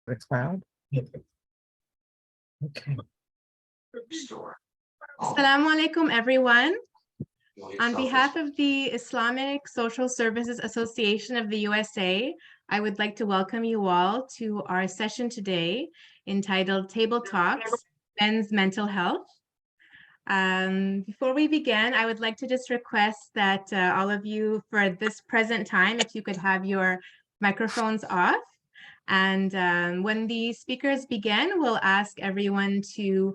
the cloud. Okay. Assalamu alaikum, everyone. On behalf of the Islamic Social Services Association of the USA, I would like to welcome you all to our session today entitled Table Talks, Men's Mental Health. Before we begin, I would like to just request that all of you for this present time, if you could have your microphones off. And when the speakers begin, we'll ask everyone to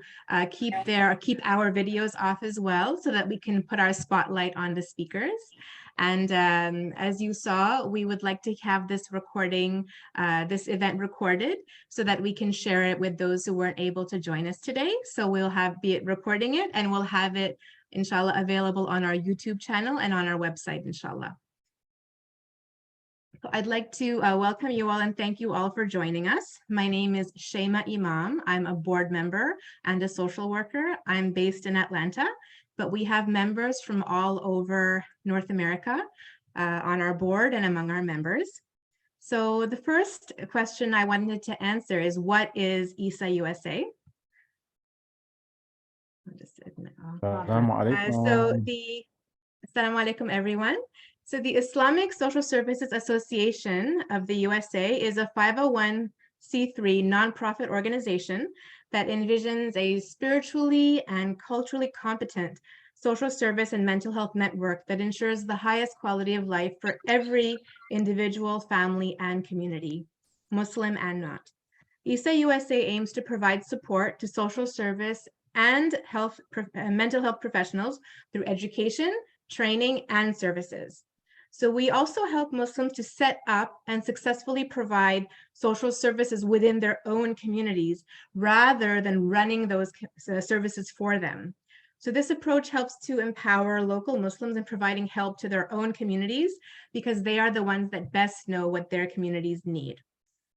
keep our videos off as well, so that we can put our spotlight on the speakers. And as you saw, we would like to have this recording, this event recorded, so that we can share it with those who weren't able to join us today. So we'll be recording it, and we'll have it, inshallah, available on our YouTube channel and on our website, inshallah. I'd like to welcome you all and thank you all for joining us. My name is Shema Imam. I'm a board member and a social worker. I'm based in Atlanta, but we have members from all over North America on our board and among our members. So the first question I wanted to answer is, what is ISSA-USA? Assalamu alaikum, everyone. So the Islamic Social Services Association of the USA is a 501c3 nonprofit organization that envisions a spiritually and culturally competent social service and mental health network that ensures the highest quality of life for every individual, family, and community, Muslim and not. ISSA-USA aims to provide support to social service and mental health professionals through education, training, and services. So we also help Muslims to set up and successfully provide social services within their own communities, rather than running those services for them. So this approach helps to empower local Muslims in providing help to their own communities, because they are the ones that best know what their communities need.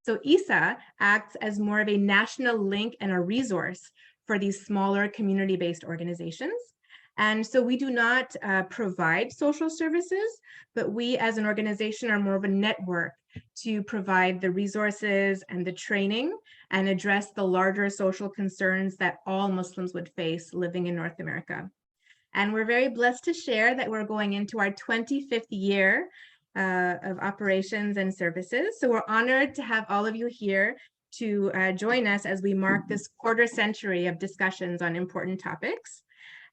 So ISSA acts as more of a national link and a resource for these smaller community-based organizations. And so we do not provide social services, but we as an organization are more of a network to provide the resources and the training and address the larger social concerns that all Muslims would face living in North America. And we're very blessed to share that we're going into our 25th year of operations and services. So we're honored to have all of you here to join us as we mark this quarter century of discussions on important topics.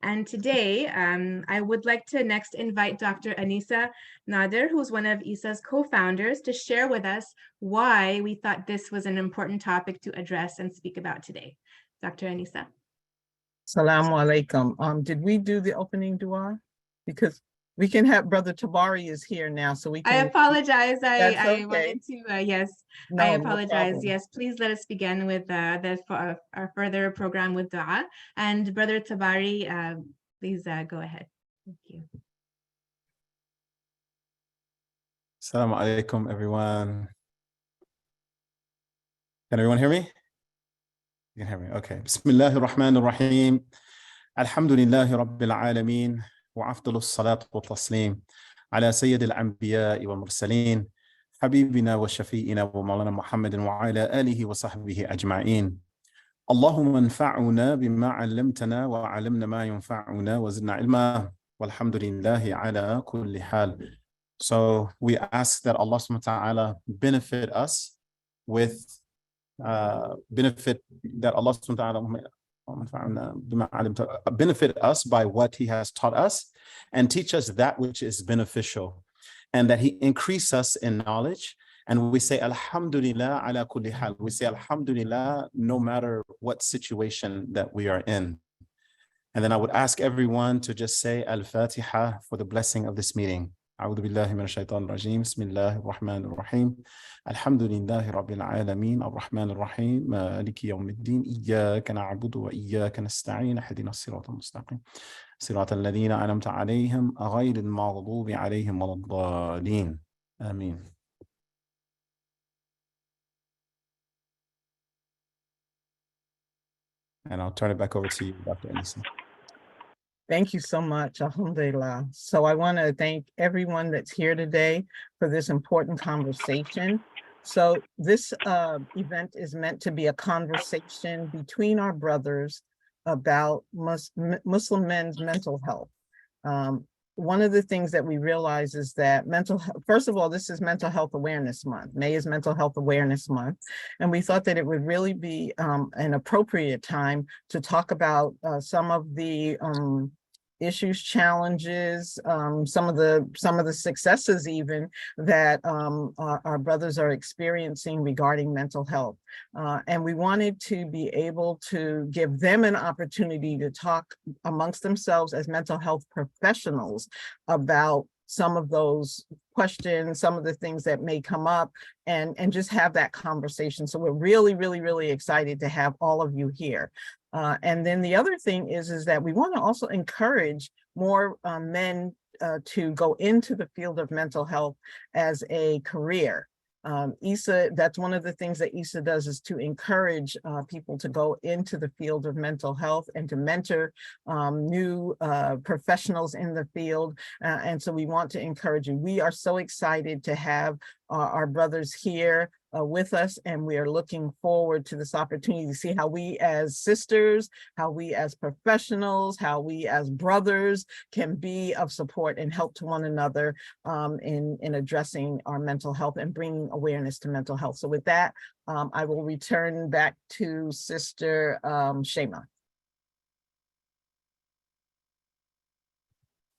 And today, I would like to next invite Dr. Anisa Nader, who's one of ISSA's co-founders, to share with us why we thought this was an important topic to address and speak about today. Dr. Anisa. Assalamu alaikum. Did we do the opening dua? Because we can have Brother Tabari is here now, so we can. I apologize. I wanted to, yes, no, I apologize. No, yes, please let us begin with our further program with dua. And Brother Tabari, please go ahead. Thank you. Assalamu alaikum, everyone. Can everyone hear me? You can hear me, okay. Bismillahir Rahmanir Rahim. Alhamdulillahi Rabbil Alameen. وأفضل الصلاة والتسليم على سيد الأنبياء والمرسلين حبيبنا وشفيئنا ومولانا محمد وعلى آله وصحبه أجمعين. اللهم انفعنا بما علمتنا وعلمنا ما ينفعنا وزدنا علما والحمد لله على كل حال. So we ask that Allah subhanahu wa ta'ala benefit us with benefit that Allah subhanahu wa ta'ala benefit us by what he has taught us and teach us that which is beneficial, and that he increase us in knowledge. And we say alhamdulillah ala kulli hal. We say alhamdulillah no matter what situation that we are in. And then I would ask everyone to just say al-Fatiha for the blessing of this meeting. أعوذ بالله من الشيطان الرجيم بسم الله الرحمن الرحيم الحمد لله رب العالمين الرحمن الرحيم مالك يوم الدين إياك نعبد وإياك نستعين اهدنا الصراط المستقيم صراط الذين أنعمت عليهم غير المغضوب عليهم ولا الضالين آمين. And I'll turn it back over to you, Dr. Anisa. Thank you so much. Alhamdulillah. So I want to thank everyone that's here today for this important conversation. So this event is meant to be a conversation between our brothers about Muslim men's mental health. One of the things that we realize is that first of all, this is Mental Health Awareness Month. May is Mental Health Awareness Month. And we thought that it would really be an appropriate time to talk about some of the issues, challenges, some of the successes even that our brothers are experiencing regarding mental health. And we wanted to be able to give them an opportunity to talk amongst themselves as mental health professionals about some of those questions, some of the things that may come up, and just have that conversation. So we're really, really, really excited to have all of you here. And then the other thing is that we want to also encourage more men to go into the field of mental health as a career. ISSA, that's one of the things that ISSA does, is to encourage people to go into the field of mental health and to mentor new professionals in the field. And so we want to encourage you. We are so excited to have our brothers here with us, and we are looking forward to this opportunity to see how we as sisters, how we as professionals, how we as brothers can be of support and help to one another in addressing our mental health and bringing awareness to mental health. So with that, I will return back to Sister Shema.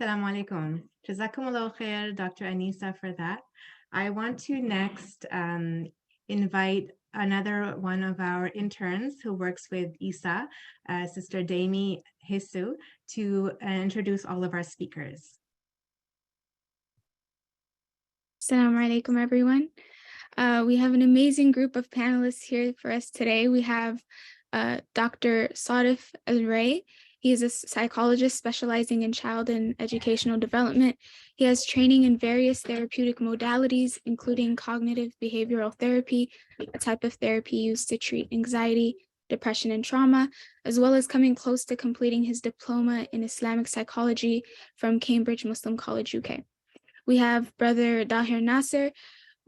Assalamu alaikum. Jazakumullah khair, Dr. Anisa, for that. I want to next invite another one of our interns who works with ISSA, Sister Dami Hisu, to introduce all of our speakers. Assalamu alaikum, everyone. We have an amazing group of panelists here for us today. We have Dr. Sarif Alrai. He is a psychologist specializing in child and educational development. He has training in various therapeutic modalities, including cognitive behavioral therapy, a type of therapy used to treat anxiety, depression, and trauma, as well as coming close to completing his diploma in Islamic psychology from Cambridge Muslim College, UK. We have Brother Dahir Nasser,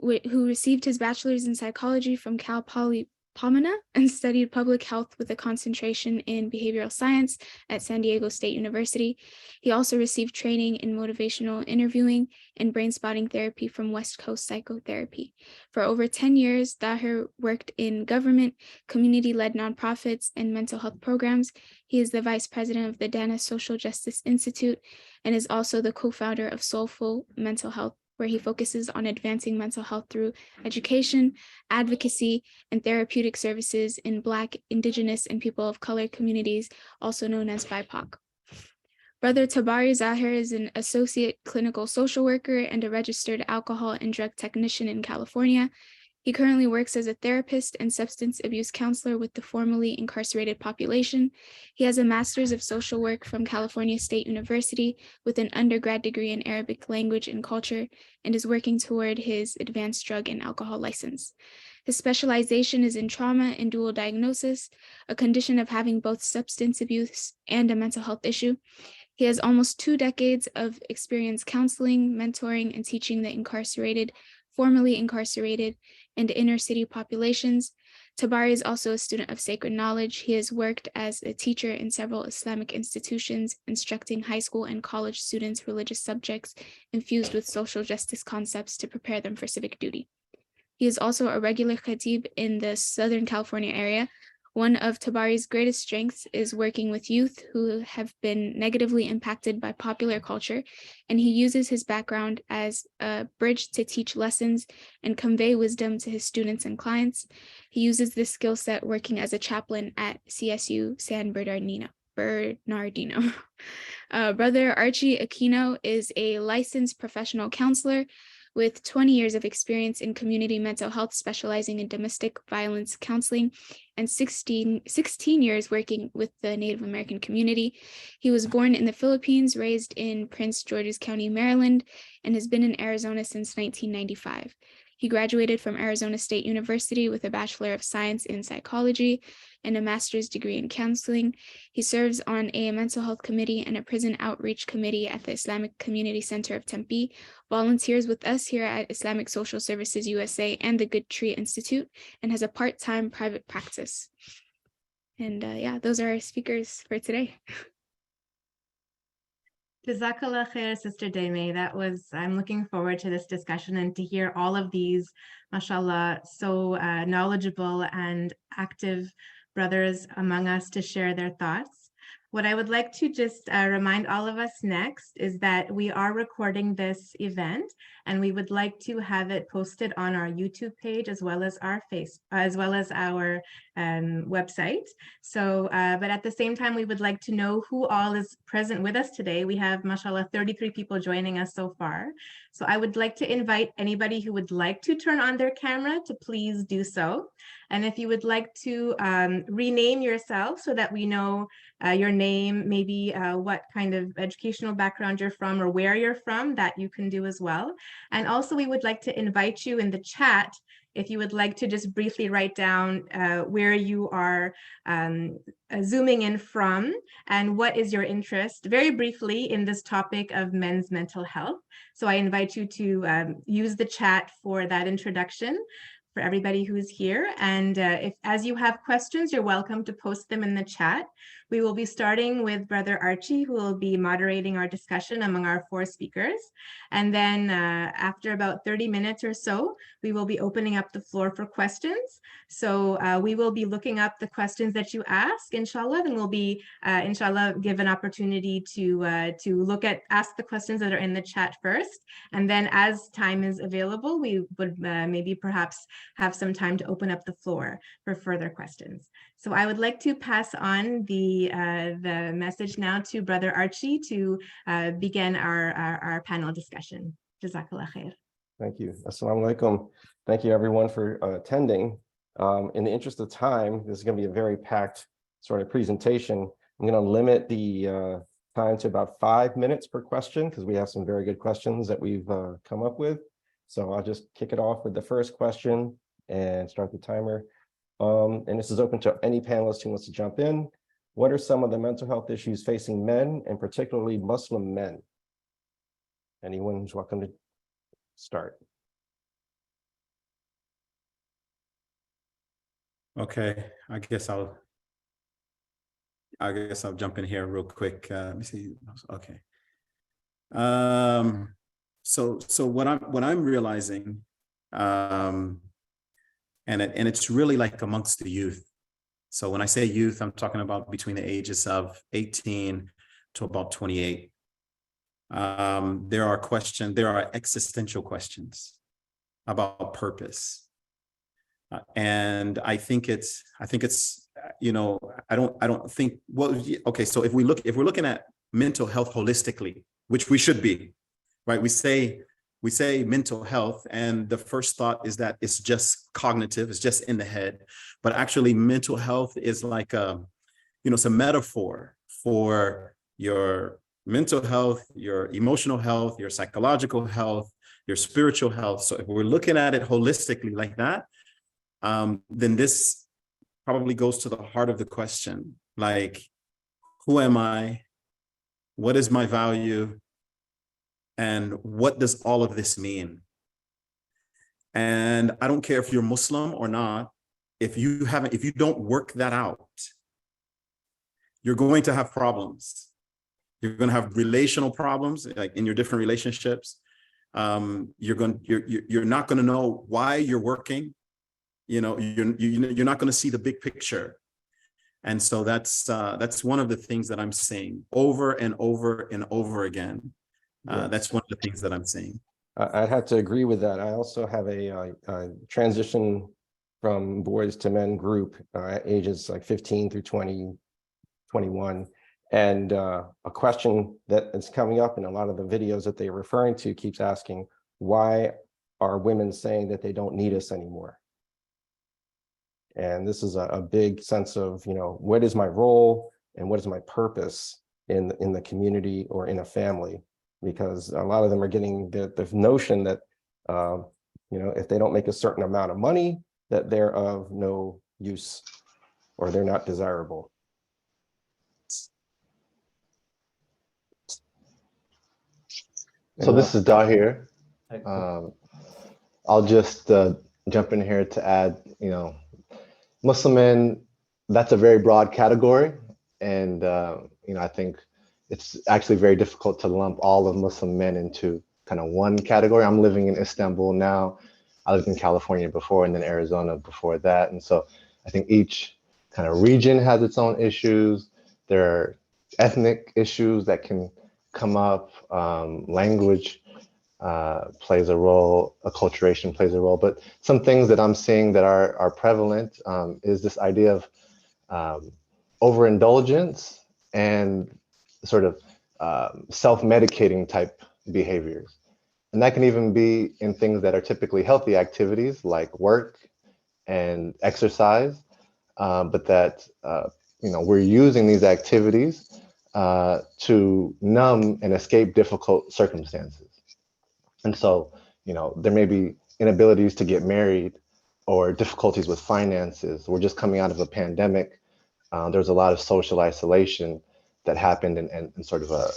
who received his bachelor's in psychology from Cal Poly Pomona and studied public health with a concentration in behavioral science at San Diego State University. He also received training in motivational interviewing and brain spotting therapy from West Coast Psychotherapy. For over 10 years, Dahir worked in government, community-led nonprofits, and mental health programs. He is the vice president of the Dana Social Justice Institute and is also the co-founder of Soulful Mental Health, where he focuses on advancing mental health through education, advocacy, and therapeutic services in Black, Indigenous, and people of color communities, also known as BIPOC. Brother Tabari Zahir is an associate clinical social worker and a registered alcohol and drug technician in California. He currently works as a therapist and substance abuse counselor with the formerly incarcerated population. He has a master's of social work from California State University with an undergrad degree in Arabic language and culture, and is working toward his advanced drug and alcohol license. His specialization is in trauma and dual diagnosis, a condition of having both substance abuse and a mental health issue. He has almost 2 decades of experience counseling, mentoring, and teaching the incarcerated, formerly incarcerated, and inner city populations. Tabari is also a student of sacred knowledge. He has worked as a teacher in several Islamic institutions, instructing high school and college students religious subjects infused with social justice concepts to prepare them for civic duty. He is also a regular khatib in the Southern California area. One of Tabari's greatest strengths is working with youth who have been negatively impacted by popular culture, and he uses his background as a bridge to teach lessons and convey wisdom to his students and clients. He uses this skill set working as a chaplain at CSU San Bernardino. Brother Archie Aquino is a licensed professional counselor with 20 years of experience in community mental health, specializing in domestic violence counseling, and 16 years working with the Native American community. He was born in the Philippines, raised in Prince George's County, Maryland, and has been in Arizona since 1995. He graduated from Arizona State University with a Bachelor of Science in Psychology and a master's degree in counseling. He serves on a mental health committee and a prison outreach committee at the Islamic Community Center of Tempe, volunteers with us here at Islamic Social Services USA and the Good Tree Institute, and has a part-time private practice. And yeah, those are our speakers for today. Jazakallah khair, Sister Deme. I'm looking forward to this discussion and to hear all of these, mashallah, so knowledgeable and active brothers among us to share their thoughts. What I would like to just remind all of us next is that we are recording this event, and we would like to have it posted on our YouTube page as well as our website. So, but at the same time, we would like to know who all is present with us today. We have, mashallah, 33 people joining us so far. So I would like to invite anybody who would like to turn on their camera to please do so. And if you would like to rename yourself so that we know your name, maybe what kind of educational background you're from or where you're from, that you can do as well. And also we would like to invite you in the chat if you would like to just briefly write down where you are zooming in from and what is your interest, very briefly, in this topic of men's mental health. So I invite you to use the chat for that introduction for everybody who's here. And if, as you have questions, you're welcome to post them in the chat. We will be starting with Brother Archie, who will be moderating our discussion among our 4 speakers. And then after about 30 minutes or so, we will be opening up the floor for questions. So we will be looking up the questions that you ask, inshallah, and we'll be, inshallah, give an opportunity to ask the questions that are in the chat first. And then as time is available, we would maybe perhaps have some time to open up the floor for further questions. So I would like to pass on the message now to Brother Archie to begin our panel discussion. Jazakallah khair. Thank you. Assalamu alaikum. Thank you everyone for attending. In the interest of time, this is going to be a very packed sort of presentation. I'm going to limit the time to about 5 minutes per question because we have some very good questions that we've come up with. So I'll just kick it off with the first question and start the timer. And this is open to any panelist who wants to jump in. What are some of the mental health issues facing men, and particularly Muslim men? Anyone who's welcome to start. Okay, I guess I'll jump in here real quick. Let me see. Okay. So what I'm realizing, and it's really like amongst the youth. So when I say youth, I'm talking about between the ages of 18 to about 28. There are existential questions about purpose. And I think it's, you know, I don't think, well, okay, so if we're looking at mental health holistically, which we should be, right? We say mental health, and the first thought is that it's just cognitive, it's just in the head. But actually mental health is like it's a metaphor for your mental health, your emotional health, your psychological health, your spiritual health. So if we're looking at it holistically like that, then this probably goes to the heart of the question, like, who am I? What is my value? And what does all of this mean? And I don't care if you're Muslim or not, if you don't work that out, you're going to have problems. You're going to have relational problems, like in your different relationships. You're not going to know why you're working. You're not going to see the big picture. And so that's one of the things that I'm seeing over and over and over again. That's one of the things that I'm seeing. I'd have to agree with that. I also have a transition from boys to men group at ages like 15 through 20, 21. And a question that is coming up in a lot of the videos that they're referring to keeps asking, why are women saying that they don't need us anymore? And this is a big sense of, what is my role and what is my purpose in the community or in a family? Because a lot of them are getting the notion that if they don't make a certain amount of money, that they're of no use or they're not desirable. So this is Dahir. Okay. I'll just jump in here to add, Muslim men, that's a very broad category. And, I think it's actually very difficult to lump all of Muslim men into kind of one category. I'm living in Istanbul now. I lived in California before and then Arizona before that. And so I think each kind of region has its own issues. There are ethnic issues that can come up, language plays a role, acculturation plays a role, but some things that I'm seeing that are prevalent is this idea of overindulgence and sort of self-medicating type behaviors. And that can even be in things that are typically healthy activities like work and exercise, but that we're using these activities to numb and escape difficult circumstances. And so, there may be inabilities to get married or difficulties with finances. We're just coming out of a pandemic. There's a lot of social isolation that happened and sort of a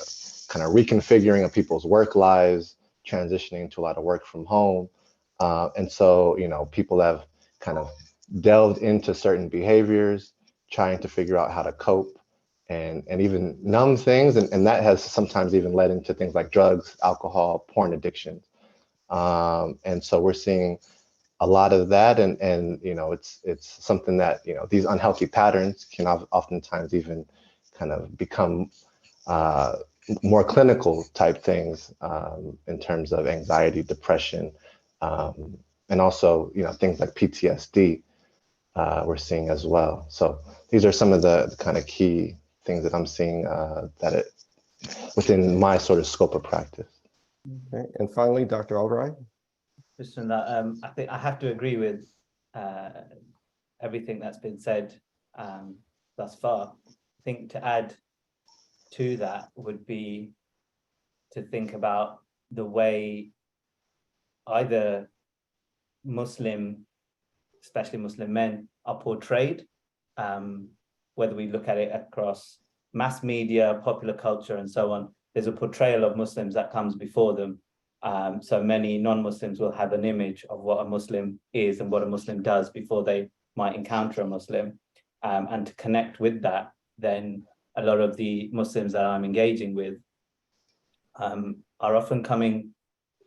kind of reconfiguring of people's work lives, transitioning to a lot of work from home. And so, people have kind of delved into certain behaviors, trying to figure out how to cope and even numb things. And that has sometimes even led into things like drugs, alcohol, porn addictions. And so we're seeing a lot of that. And it's something that, these unhealthy patterns can oftentimes even kind of become more clinical type things in terms of anxiety, depression, and also, things like PTSD we're seeing as well. So these are some of the kind of key things that I'm seeing within my sort of scope of practice. Okay. And finally, Dr. Alrai. Just on that, I think I have to agree with everything that's been said thus far. I think to add to that would be to think about the way either Muslim, especially Muslim men, are portrayed, whether we look at it across mass media, popular culture, and so on. There's a portrayal of Muslims that comes before them. So many non-Muslims will have an image of what a Muslim is and what a Muslim does before they might encounter a Muslim. And to connect with that, then a lot of the Muslims that I'm engaging with are often coming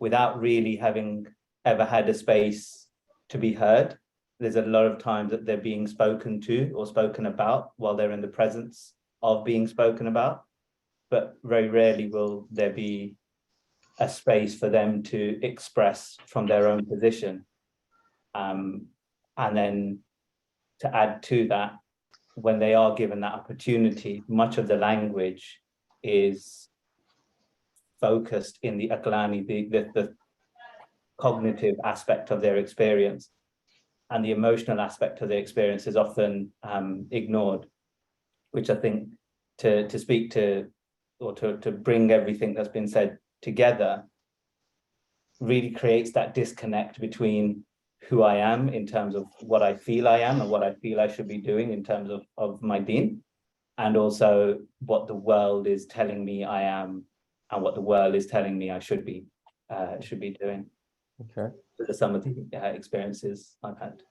without really having ever had a space to be heard. There's a lot of times that they're being spoken to or spoken about while they're in the presence of being spoken about, but very rarely will there be a space for them to express from their own position. And then to add to that, when they are given that opportunity, much of the language is focused in the aqlani, the cognitive aspect of their experience, and the emotional aspect of their experience is often ignored, which I think to speak to, or to bring everything that's been said together, really creates that disconnect between who I am in terms of what I feel I am and what I feel I should be doing in terms of my deen, and also what the world is telling me I am and what the world is telling me I should be doing. Okay. So some of the experiences I've had.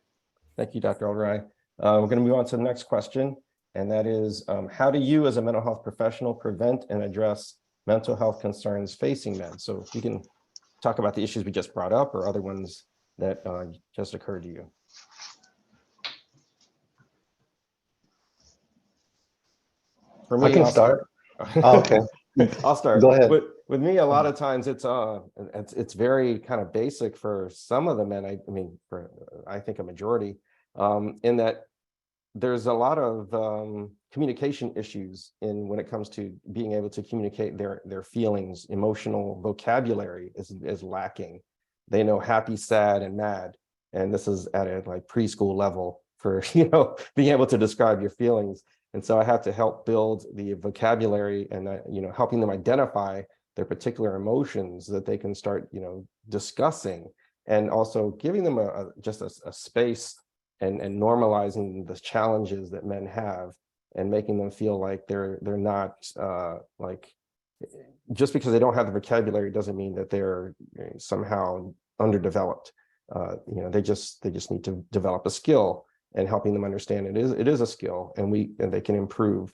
Thank you, Dr. Alrai. We're going to move on to the next question, and that is, how do you as a mental health professional prevent and address mental health concerns facing men? So you can talk about the issues we just brought up or other ones that just occurred to you. For me, I can start. Oh, okay. I'll start. Go ahead. With me, a lot of times it's very kind of basic for some of the men. I mean, for I think a majority, in that there's a lot of communication issues when it comes to being able to communicate their feelings. Emotional vocabulary is lacking. They know happy, sad, and mad, and this is at a like preschool level for being able to describe your feelings. And so I have to help build the vocabulary and helping them identify their particular emotions that they can start discussing and also giving them just a space and normalizing the challenges that men have, and making them feel like they're not like, just because they don't have the vocabulary doesn't mean that they're somehow underdeveloped. You know, they just need to develop a skill, and helping them understand it is a skill, and they can improve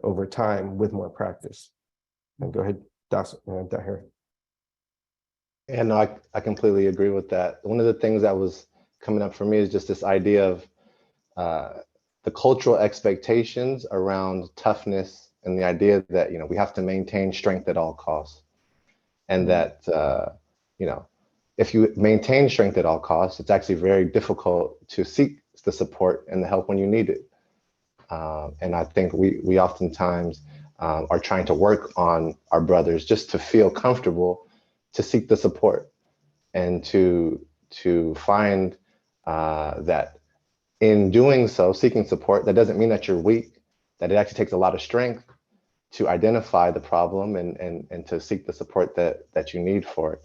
over time with more practice. And go ahead, Dahir. And I completely agree with that. One of the things that was coming up for me is just this idea of the cultural expectations around toughness, and the idea that, you know, we have to maintain strength at all costs. And that, you know, if you maintain strength at all costs, it's actually very difficult to seek the support and the help when you need it. And I think we oftentimes are trying to work on our brothers just to feel comfortable to seek the support, and to find that in doing so, seeking support, that doesn't mean that you're weak, that it actually takes a lot of strength to identify the problem and to seek the support that you need for it.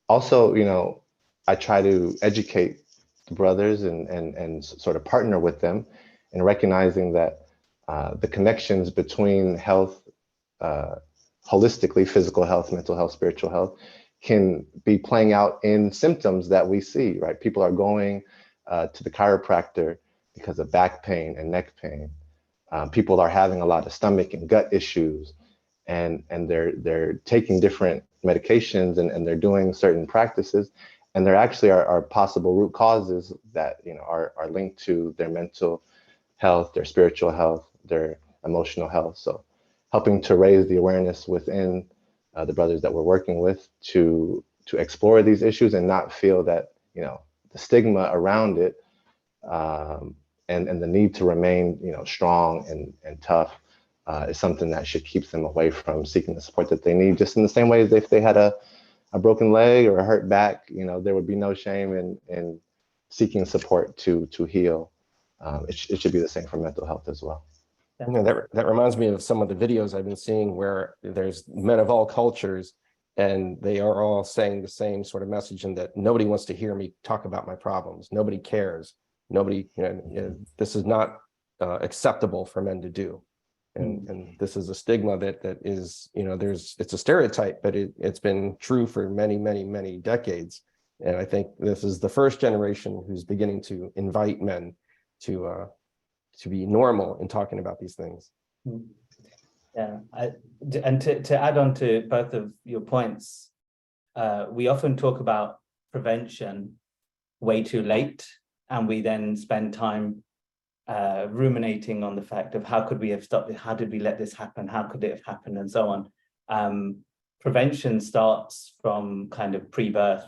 Also, you know, I try to educate the brothers and sort of partner with them in recognizing that the connections between health, holistically, physical health, mental health, spiritual health, can be playing out in symptoms that we see, right? People are going to the chiropractor because of back pain and neck pain. People are having a lot of stomach and gut issues, and they're taking different medications, and they're doing certain practices, and there actually are possible root causes that, you know, are linked to their mental health, their spiritual health, their emotional health. So helping to raise the awareness within the brothers that we're working with to explore these issues, and not feel that, you know, the stigma around it, and the need to remain, you know, strong and tough is something that should keep them away from seeking the support that they need. Just in the same way as if they had a broken leg or a hurt back, you know, there would be no shame in seeking support to heal. It should be the same for mental health as well. You know, that reminds me of some of the videos I've been seeing where there's men of all cultures, and they are all saying the same sort of message, in that nobody wants to hear me talk about my problems. Nobody cares. Nobody, you know, this is not acceptable for men to do. And this is a stigma that is, you know, it's a stereotype, but it's been true for many, many, many decades. And I think this is the first generation who's beginning to invite men to be normal in talking about these things. Yeah, and to add on to both of your points, we often talk about prevention way too late, and we then spend time ruminating on the fact of how could we have stopped it, how did we let this happen, how could it have happened, and so on. Prevention starts from kind of pre-birth.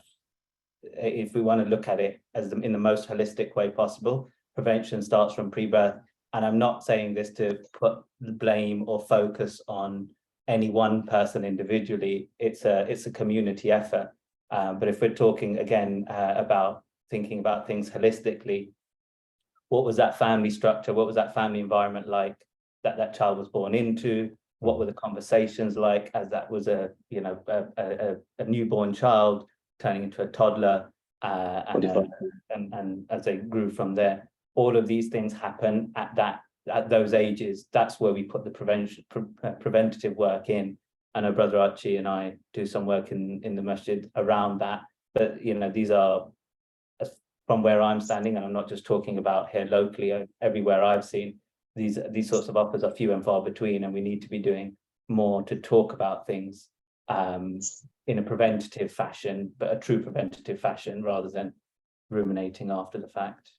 If we want to look at it as in the most holistic way possible, prevention starts from pre-birth. And I'm not saying this to put blame or focus on any one person individually. It's a community effort. But if we're talking again about thinking about things holistically, what was that family structure? What was that family environment like that child was born into? What were the conversations like as that was a newborn child turning into a toddler, and as they grew from there? All of these things happen at those ages. That's where we put the preventative work in. I know Brother Archie and I do some work in the masjid around that. But you know, these are, from where I'm standing, and I'm not just talking about here locally, everywhere I've seen, these sorts of offers are few and far between, and we need to be doing more to talk about things in a preventative fashion, but a true preventative fashion, rather than ruminating after the fact.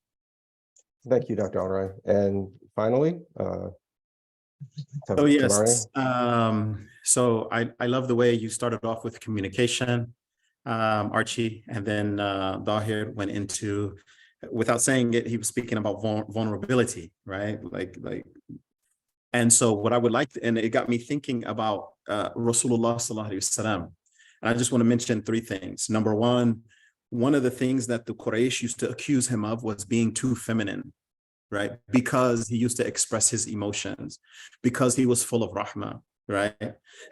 Thank you, Dr. Alrai. And finally, So yes, Tabari. so I love the way you started off with communication, Archie, and then Dahir went into, without saying it, he was speaking about vulnerability, right? And so what I would like to, and it got me thinking about Rasulullah sallallahu alaihi wasallam. And I just want to mention three things. Number one of the things that the Quraysh used to accuse him of was being too feminine, right? Because he used to express his emotions, because he was full of rahmah, right?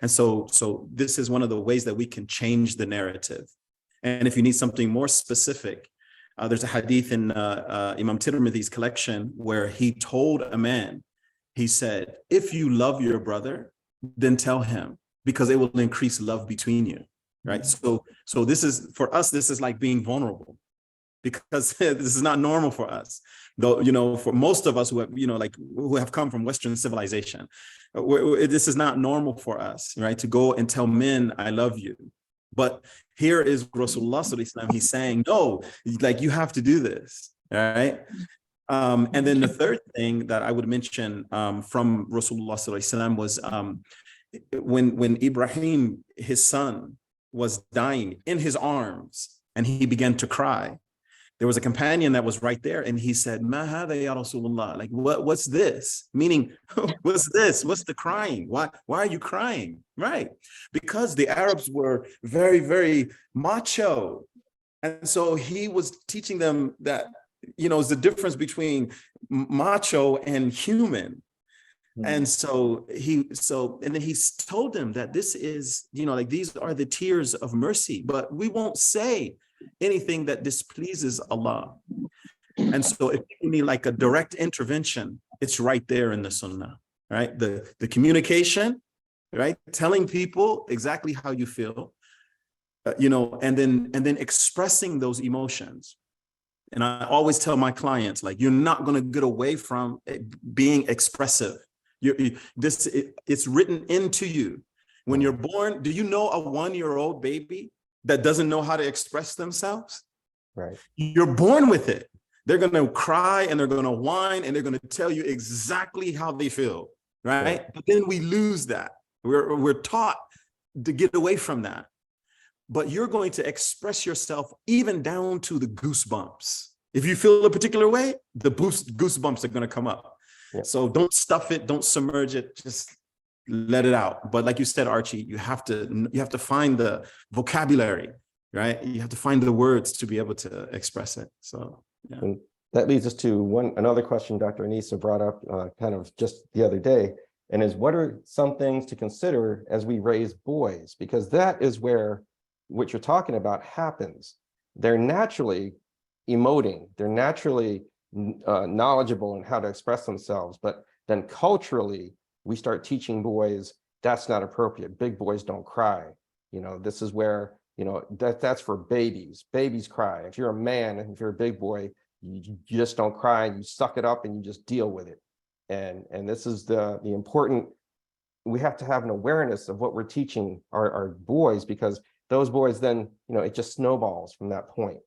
And so this is one of the ways that we can change the narrative. And if you need something more specific, there's a hadith in Imam Tirmidhi's collection where he told a man, he said, if you love your brother, then tell him, because it will increase love between you, right? So this is, for us, this is like being vulnerable, because this is not normal for us. Though, you know, for most of us who have, you know, like who have come from Western civilization, this is not normal for us, right? To go and tell men, I love you. But here is Rasulullah Sallallahu Alaihi Wasallam, he's saying, no, like you have to do this, right? And then the third thing that I would mention from Rasulullah Sallallahu Alaihi Wasallam was when Ibrahim, his son, was dying in his arms and he began to cry, there was a companion that was right there and he said, Ma hada ya Rasulullah, like what's this? Meaning, what's this? What's the crying? Why are you crying? Right? Because the Arabs were very, very macho. And so he was teaching them that, you know, it's the difference between macho and human. And so and then he told them that this is, you know, like these are the tears of mercy, but we won't say anything that displeases Allah. And so if you need like a direct intervention, it's right there in the Sunnah, right? The communication, right? Telling people exactly how you feel, you know, and then expressing those emotions. And I always tell my clients, like, you're not going to get away from being expressive. It's written into you. When you're born, do you know a 1-year-old baby that doesn't know how to express themselves? Right. You're born with it. They're going to cry and they're going to whine and they're going to tell you exactly how they feel, right? But then we lose that. We're taught to get away from that. But you're going to express yourself even down to the goosebumps. If you feel a particular way, the goosebumps are going to come up. Yeah. So don't stuff it, don't submerge it, just let it out. But like you said, Archie, you have to find the vocabulary, right? You have to find the words to be able to express it. So yeah. And that leads us to another question Dr. Anissa brought up kind of just the other day, and is what are some things to consider as we raise boys? Because that is where what you're talking about happens. They're naturally emoting, they're naturally knowledgeable in how to express themselves, but then culturally, we start teaching boys that's not appropriate. Big boys don't cry. You know, this is where, you know, that's for babies. Babies cry. If you're a man, if you're a big boy, you just don't cry, you suck it up and you just deal with it. And this is the important, we have to have an awareness of what we're teaching our boys, because those boys then, you know, it just snowballs from that point.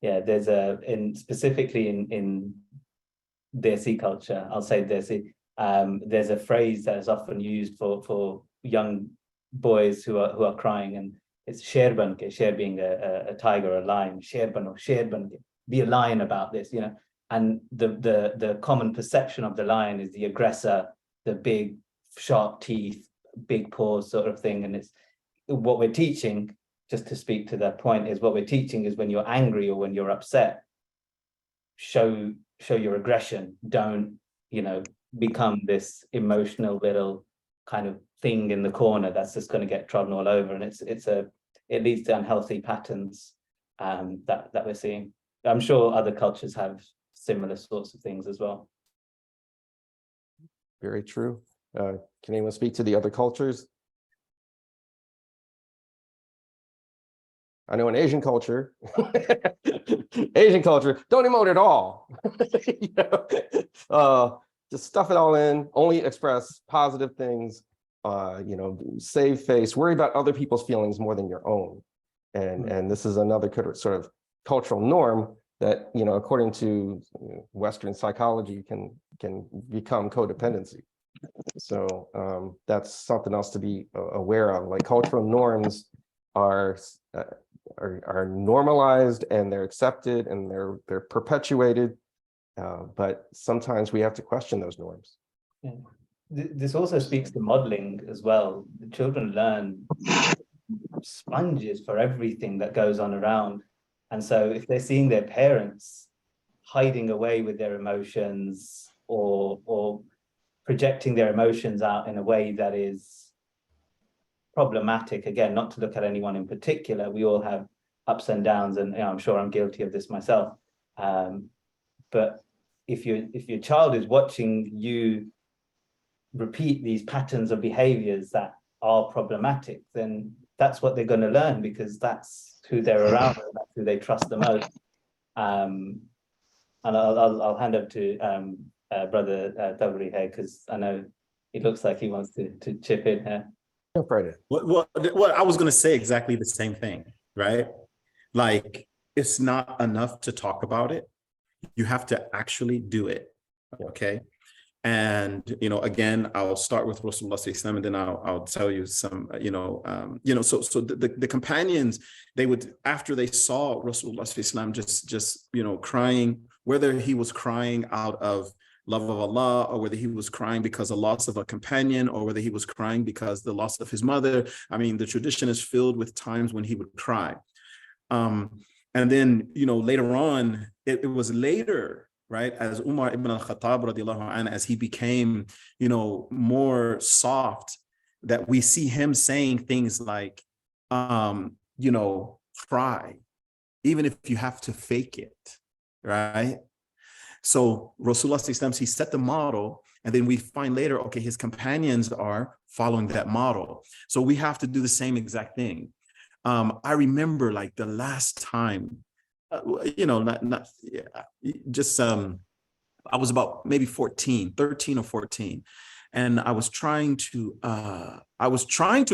Yeah, there's specifically in Desi culture, I'll say Desi, there's a phrase that is often used for young boys who are crying, and it's sher banke, sher being a tiger or a lion, sher banke, be a lion about this, you know. And the common perception of the lion is the aggressor, the big sharp teeth, big paws sort of thing. And it's what we're teaching, just to speak to that point, is what we're teaching is when you're angry or when you're upset, show your aggression. Don't, you know, become this emotional little kind of thing in the corner that's just going to get trodden all over. And it leads to unhealthy patterns that we're seeing. I'm sure other cultures have similar sorts of things as well. Very true. Can anyone speak to the other cultures? I know in Asian culture, Asian culture, don't emote at all. You know? Just stuff it all in, only express positive things, you know, save face, worry about other people's feelings more than your own. And this is another sort of cultural norm that, you know, according to Western psychology can become codependency. So that's something else to be aware of. Like cultural norms are normalized and they're accepted and they're perpetuated, but sometimes we have to question those norms. Yeah. This also speaks to modeling as well. The children learn sponges for everything that goes on around. And so if they're seeing their parents hiding away with their emotions or projecting their emotions out in a way that is problematic. Again, not to look at anyone in particular, we all have ups and downs, and I'm sure I'm guilty of this myself. But if your child is watching you repeat these patterns of behaviors that are problematic, then that's what they're going to learn, because that's who they're around, and that's who they trust the most. And I'll hand over to Brother Tabari here, because I know it looks like he wants to chip in here. Well, I was going to say exactly the same thing, right? Like, it's not enough to talk about it. You have to actually do it, okay? And, again, I'll start with Rasulullah Sallallahu, and then I'll tell you some, so the companions, they would, after they saw Rasulullah Sallallahu just crying, whether he was crying out of love of Allah, or whether he was crying because of loss of a companion, or whether he was crying because the loss of his mother. I mean, the tradition is filled with times when he would cry. And then, later on, it was later, right, as Umar ibn al-Khattab radiallahu anhu, as he became, more soft, that we see him saying things like, cry, even if you have to fake it, right? So Rasulullah, he set the model, and then we find later, okay, his companions are following that model. So we have to do the same exact thing. I remember, like, the last time, I was about maybe 13 or 14. And I was trying to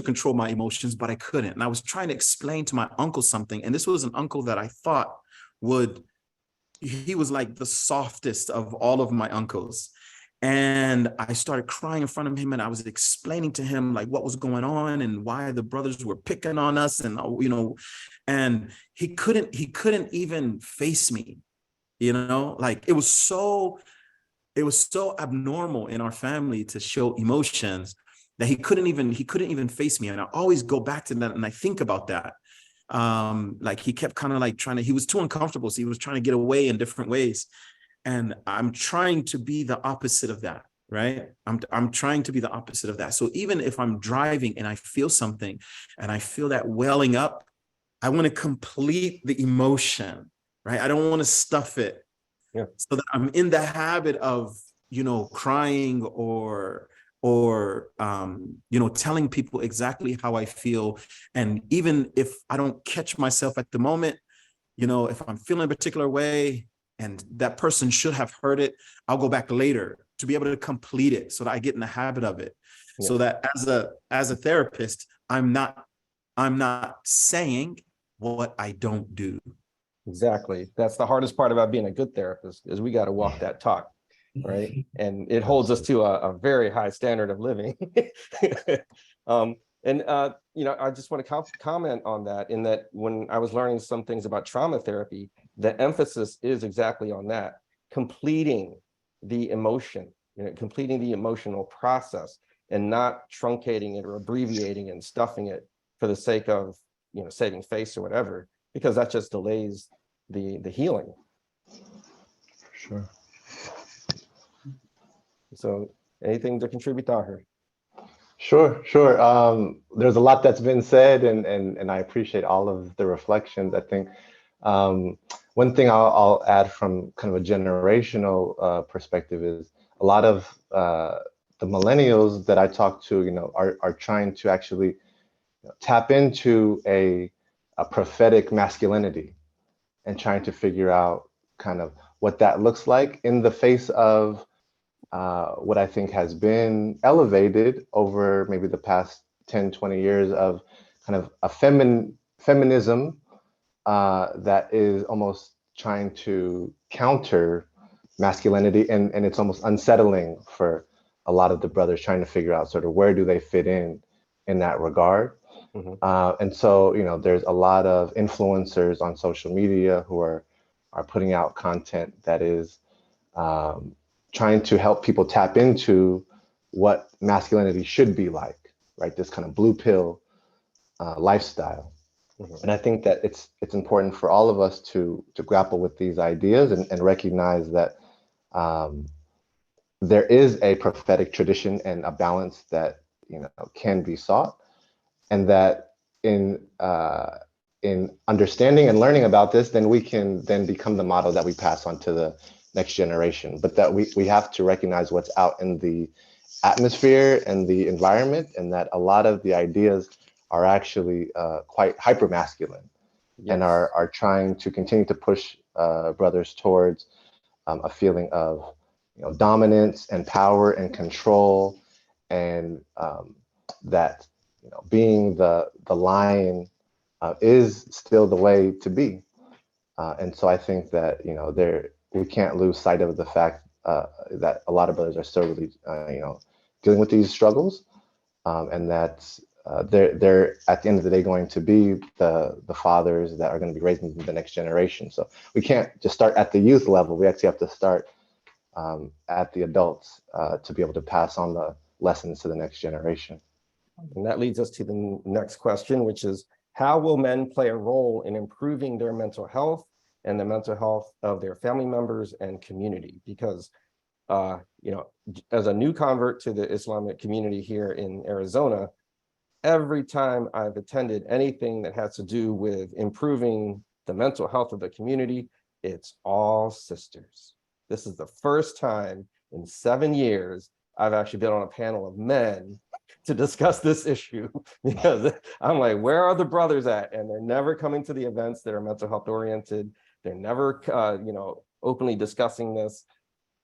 control my emotions, but I couldn't. And I was trying to explain to my uncle something. And this was an uncle that I thought he was like the softest of all of my uncles. And I started crying in front of him, and I was explaining to him like what was going on and why the brothers were picking on us, and and he couldn't even face me, like it was so abnormal in our family to show emotions that he couldn't even face me. And I always go back to that, and I think about that. Like, he kept kind of like he was too uncomfortable, so he was trying to get away in different ways. And I'm trying to be the opposite of that, right? I'm trying to be the opposite of that. So even if I'm driving and I feel something and I feel that welling up, I want to complete the emotion, right? I don't want to stuff it. Yeah. So that I'm in the habit of, crying or telling people exactly how I feel. And even if I don't catch myself at the moment, if I'm feeling a particular way, and that person should have heard it, I'll go back later to be able to complete it, so that I get in the habit of it. Yeah. So that as a therapist, I'm not saying what I don't do. Exactly. That's the hardest part about being a good therapist, is we got to walk that talk, right? And it holds us to a very high standard of living. I just want to comment on that, in that when I was learning some things about trauma therapy, the emphasis is exactly on that, completing the emotion, completing the emotional process, and not truncating it or abbreviating and stuffing it for the sake of, saving face or whatever, because that just delays the healing. For sure. So anything to contribute, Dahir? Sure. There's a lot that's been said, and I appreciate all of the reflections. I think one thing I'll add from kind of a generational perspective is a lot of the millennials that I talk to, are trying to actually tap into a prophetic masculinity, and trying to figure out kind of what that looks like in the face of what I think has been elevated over maybe the past 10, 20 years of kind of a feminism that is almost trying to counter masculinity, and it's almost unsettling for a lot of the brothers trying to figure out sort of where do they fit in that regard. Mm-hmm. And so, there's a lot of influencers on social media who are putting out content that is trying to help people tap into what masculinity should be like, right? This kind of blue pill lifestyle. Mm-hmm. And I think that it's important for all of us to grapple with these ideas and recognize that there is a prophetic tradition and a balance that can be sought. and that in understanding and learning about this, then we can then become the model that we pass on to the next generation. But that we have to recognize what's out in the atmosphere and the environment, and that a lot of the ideas are actually quite hyper masculine, and are trying to continue to push brothers towards a feeling of dominance and power and control, and that being the lion is still the way to be. And so I think that we can't lose sight of the fact that a lot of brothers are still really dealing with these struggles, and that they're at the end of the day going to be the fathers that are going to be raising the next generation. So we can't just start at the youth level. We actually have to start at the adults to be able to pass on the lessons to the next generation. And that leads us to the next question, which is, how will men play a role in improving their mental health and the mental health of their family members and community? Because, as a new convert to the Islamic community here in Arizona, every time I've attended anything that has to do with improving the mental health of the community, it's all sisters. This is the first time in 7 years I've actually been on a panel of men to discuss this issue, because I'm like, where are the brothers at? And they're never coming to the events that are mental health oriented. They're never, openly discussing this.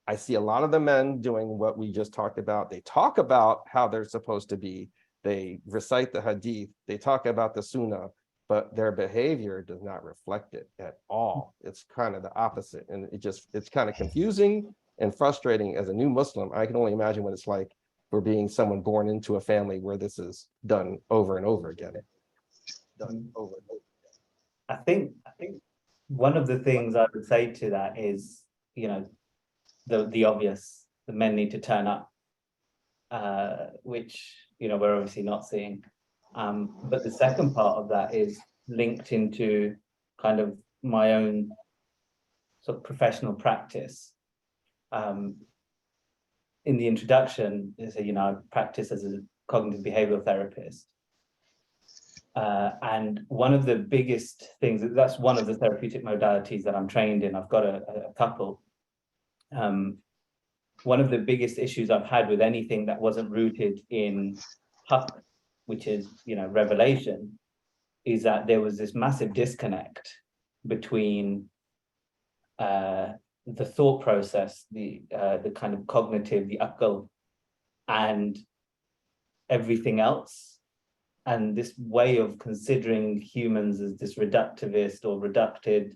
I see a lot of the men doing what we just talked about. They talk about how they're supposed to be. They recite the hadith. They talk about the sunnah, but their behavior does not reflect it at all. It's kind of the opposite. And it's kind of confusing and frustrating as a new Muslim. I can only imagine what it's like for being someone born into a family where this is done over and over again. I think one of the things I would say to that is, the obvious, the men need to turn up, which, we're obviously not seeing. But the second part of that is linked into kind of my own sort of professional practice. In the introduction, I practice as a cognitive behavioral therapist. And one of the biggest things, that's one of the therapeutic modalities that I'm trained in. I've got a couple. One of the biggest issues I've had with anything that wasn't rooted in haqq, which is, revelation, is that there was this massive disconnect between the thought process, the kind of cognitive, the aql, and everything else. And this way of considering humans as this reductivist or reducted,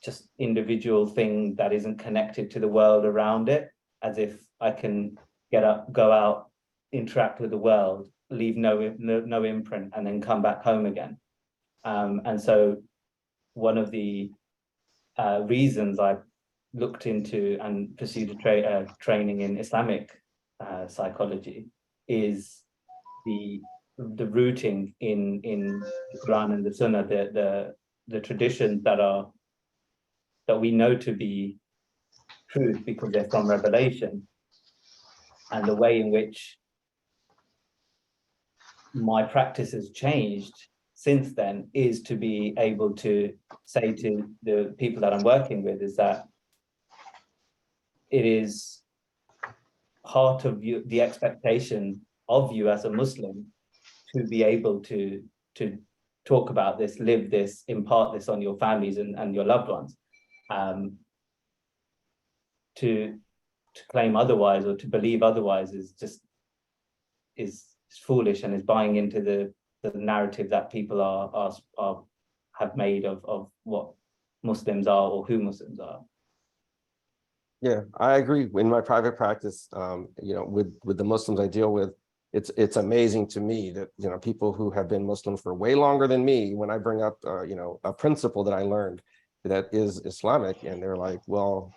just individual thing that isn't connected to the world around it, as if I can get up, go out, interact with the world, leave no imprint, and then come back home again. And so one of the reasons I looked into and pursued a training in Islamic psychology is the rooting in the Quran and the Sunnah, the traditions that we know to be truth because they're from revelation, and the way in which my practice has changed since then is to be able to say to the people that I'm working with is that it is part of you, the expectation of you as a Muslim, to be able to talk about this, live this, impart this on your families and your loved ones. To claim otherwise or to believe otherwise is foolish and is buying into the narrative that people have made of what Muslims are or who Muslims are. Yeah, I agree. In my private practice, with the Muslims I deal with, it's amazing to me that people who have been Muslim for way longer than me, when I bring up a principle that I learned that is Islamic, and they're like, well,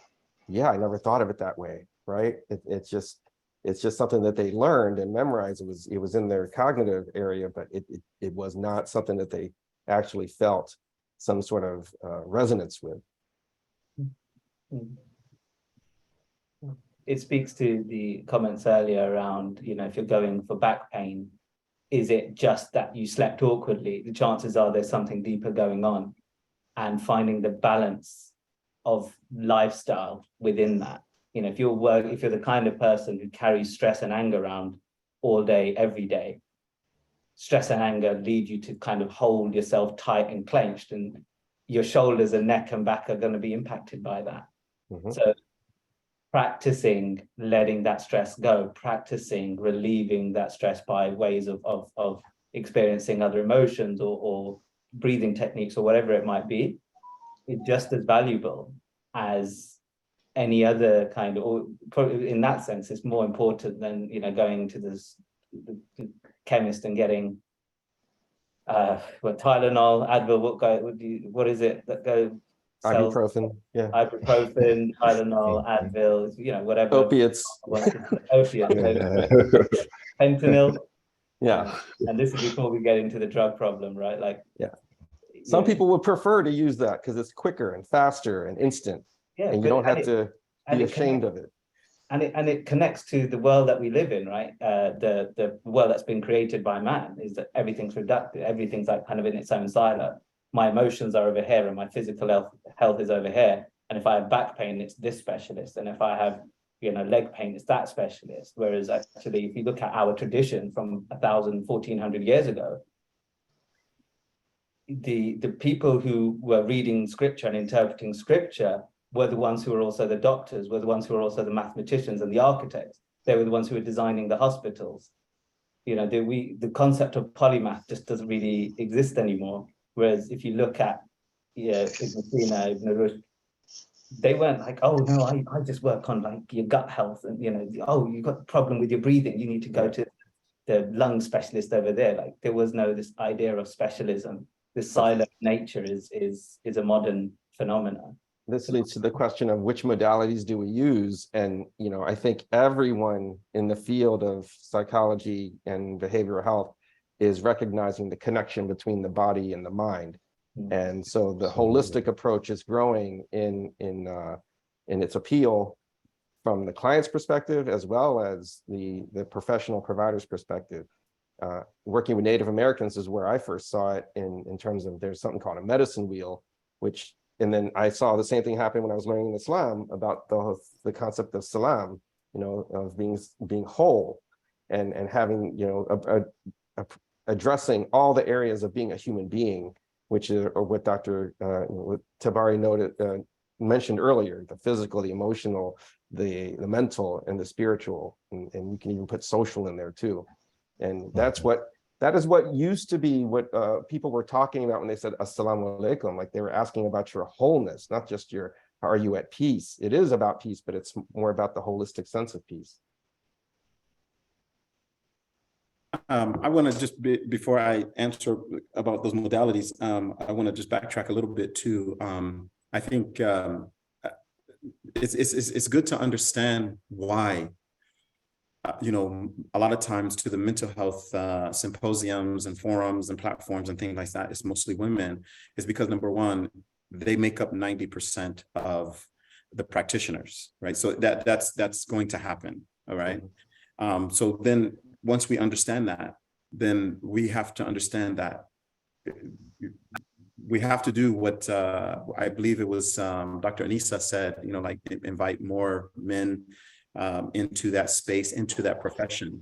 yeah, I never thought of it that way, right? It's just something that they learned and memorized. It was in their cognitive area, but it was not something that they actually felt some sort of resonance with. It speaks to the comments earlier around, if you're going for back pain, is it just that you slept awkwardly? The chances are there's something deeper going on, and finding the balance of lifestyle within that. You know, if you're the kind of person who carries stress and anger around all day, every day, stress and anger lead you to kind of hold yourself tight and clenched, and your shoulders and neck and back are going to be impacted by that. So practicing letting that stress go, practicing relieving that stress by ways of experiencing other emotions or breathing techniques or whatever it might be, is just as valuable as any other kind of, or in that sense, it's more important than, you know, going to the chemist and getting Tylenol, Advil, what is it that go sells? Ibuprofen, yeah. Ibuprofen, Tylenol, Advil, you know, whatever. Opiates. Opiates, fentanyl. Yeah. And this is before we get into the drug problem, right? Like, Yeah. Some people would prefer to use that because it's quicker and faster and instant. Yeah, and you don't have to be ashamed of it. And it connects to the world that we live in, right? The world that's been created by man is that everything's reductive, everything's like kind of in its own silo. My emotions are over here and my physical health is over here. And if I have back pain, it's this specialist. And if I have, you know, leg pain, it's that specialist. Whereas actually, if you look at our tradition from 1,400 years ago, the people who were reading scripture and interpreting scripture were the ones who were also the doctors, were the ones who were also the mathematicians and the architects. They were the ones who were designing the hospitals. You know, the concept of polymath just doesn't really exist anymore. Whereas if you look at, Ibn Sina, Ibn Rushd, they weren't like, oh no, I just work on like your gut health, and you know, oh, you've got a problem with your breathing, you need to go to the lung specialist over there. Like there was no this idea of specialism. This silent nature is a modern phenomenon. This leads to the question of which modalities do we use? And, you know, I think everyone in the field of psychology and behavioral health is recognizing the connection between the body and the mind. And so the holistic approach is growing in its appeal from the client's perspective, as well as the professional provider's perspective. Working with Native Americans is where I first saw it in terms of there's something called a medicine wheel, and then I saw the same thing happen when I was learning Islam about the concept of salam, you know, of being whole and having, you know, addressing all the areas of being a human being, which is what Dr. What Tabari mentioned earlier: the physical, the emotional, the mental, and the spiritual, and you can even put social in there too. And that is what used to be what people were talking about when they said assalamu alaikum. Like they were asking about your wholeness, not just your, are you at peace? It is about peace, but it's more about the holistic sense of peace. I want to just before I answer about those modalities, I want to just backtrack a little bit too. I think it's good to understand why. You know, a lot of times to the mental health symposiums and forums and platforms and things like that, it's mostly women, is because number one, they make up 90% of the practitioners, right? So that's going to happen, all right? So then once we understand that, then we have to understand that we have to do what I believe it was Dr. Anissa said, you know, like invite more men into that space, into that profession.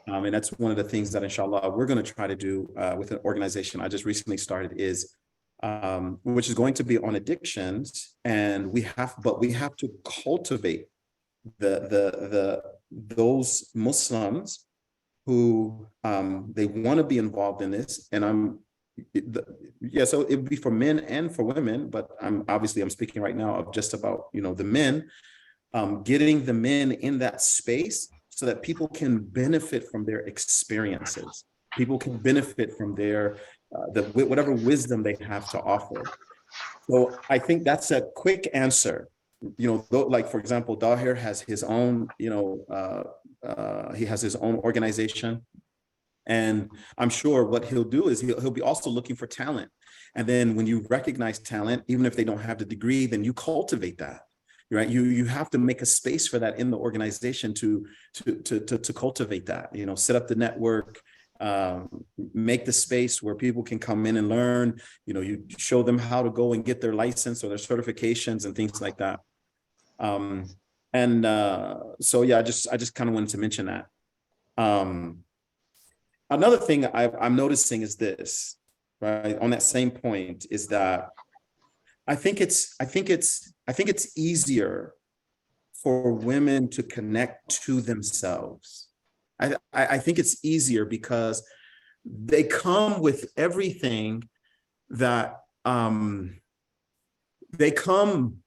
And that's one of the things that inshallah we're going to try to do with an organization I just recently started, is which is going to be on addictions. And we have to cultivate those Muslims who they want to be involved in this. And so it would be for men and for women, but I'm speaking right now of just about, you know, the men. Getting the men in that space so that people can benefit from their experiences. People can benefit from their whatever wisdom they have to offer. So I think that's a quick answer. You know, like for example, Dahir has his own, you know, he has his own organization, and I'm sure what he'll do is he'll be also looking for talent. And then when you recognize talent, even if they don't have the degree, then you cultivate that. Right, you have to make a space for that in the organization to cultivate that. You know, set up the network, make the space where people can come in and learn. You show them how to go and get their license or their certifications and things like that. So yeah, I just kind of wanted to mention that. Another thing I'm noticing is this, right? On that same point, is that I think it's easier for women to connect to themselves. I think it's easier because they come with everything that they come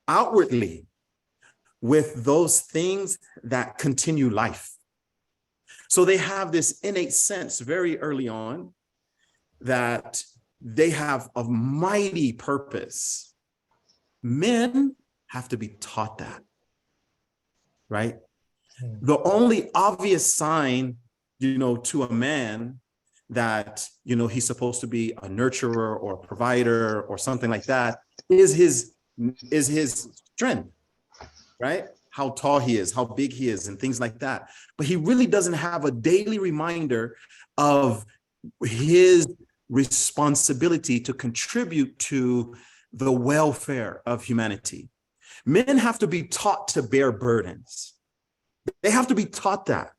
outwardly with those things that continue life. So they have this innate sense very early on that they have a mighty purpose. Men have to be taught that, right? The only obvious sign, to a man that, he's supposed to be a nurturer or a provider or something like that is his strength, right? How tall he is, how big he is, and things like that. But he really doesn't have a daily reminder of his responsibility to contribute to the welfare of humanity. Men have to be taught to bear burdens. They have to be taught that,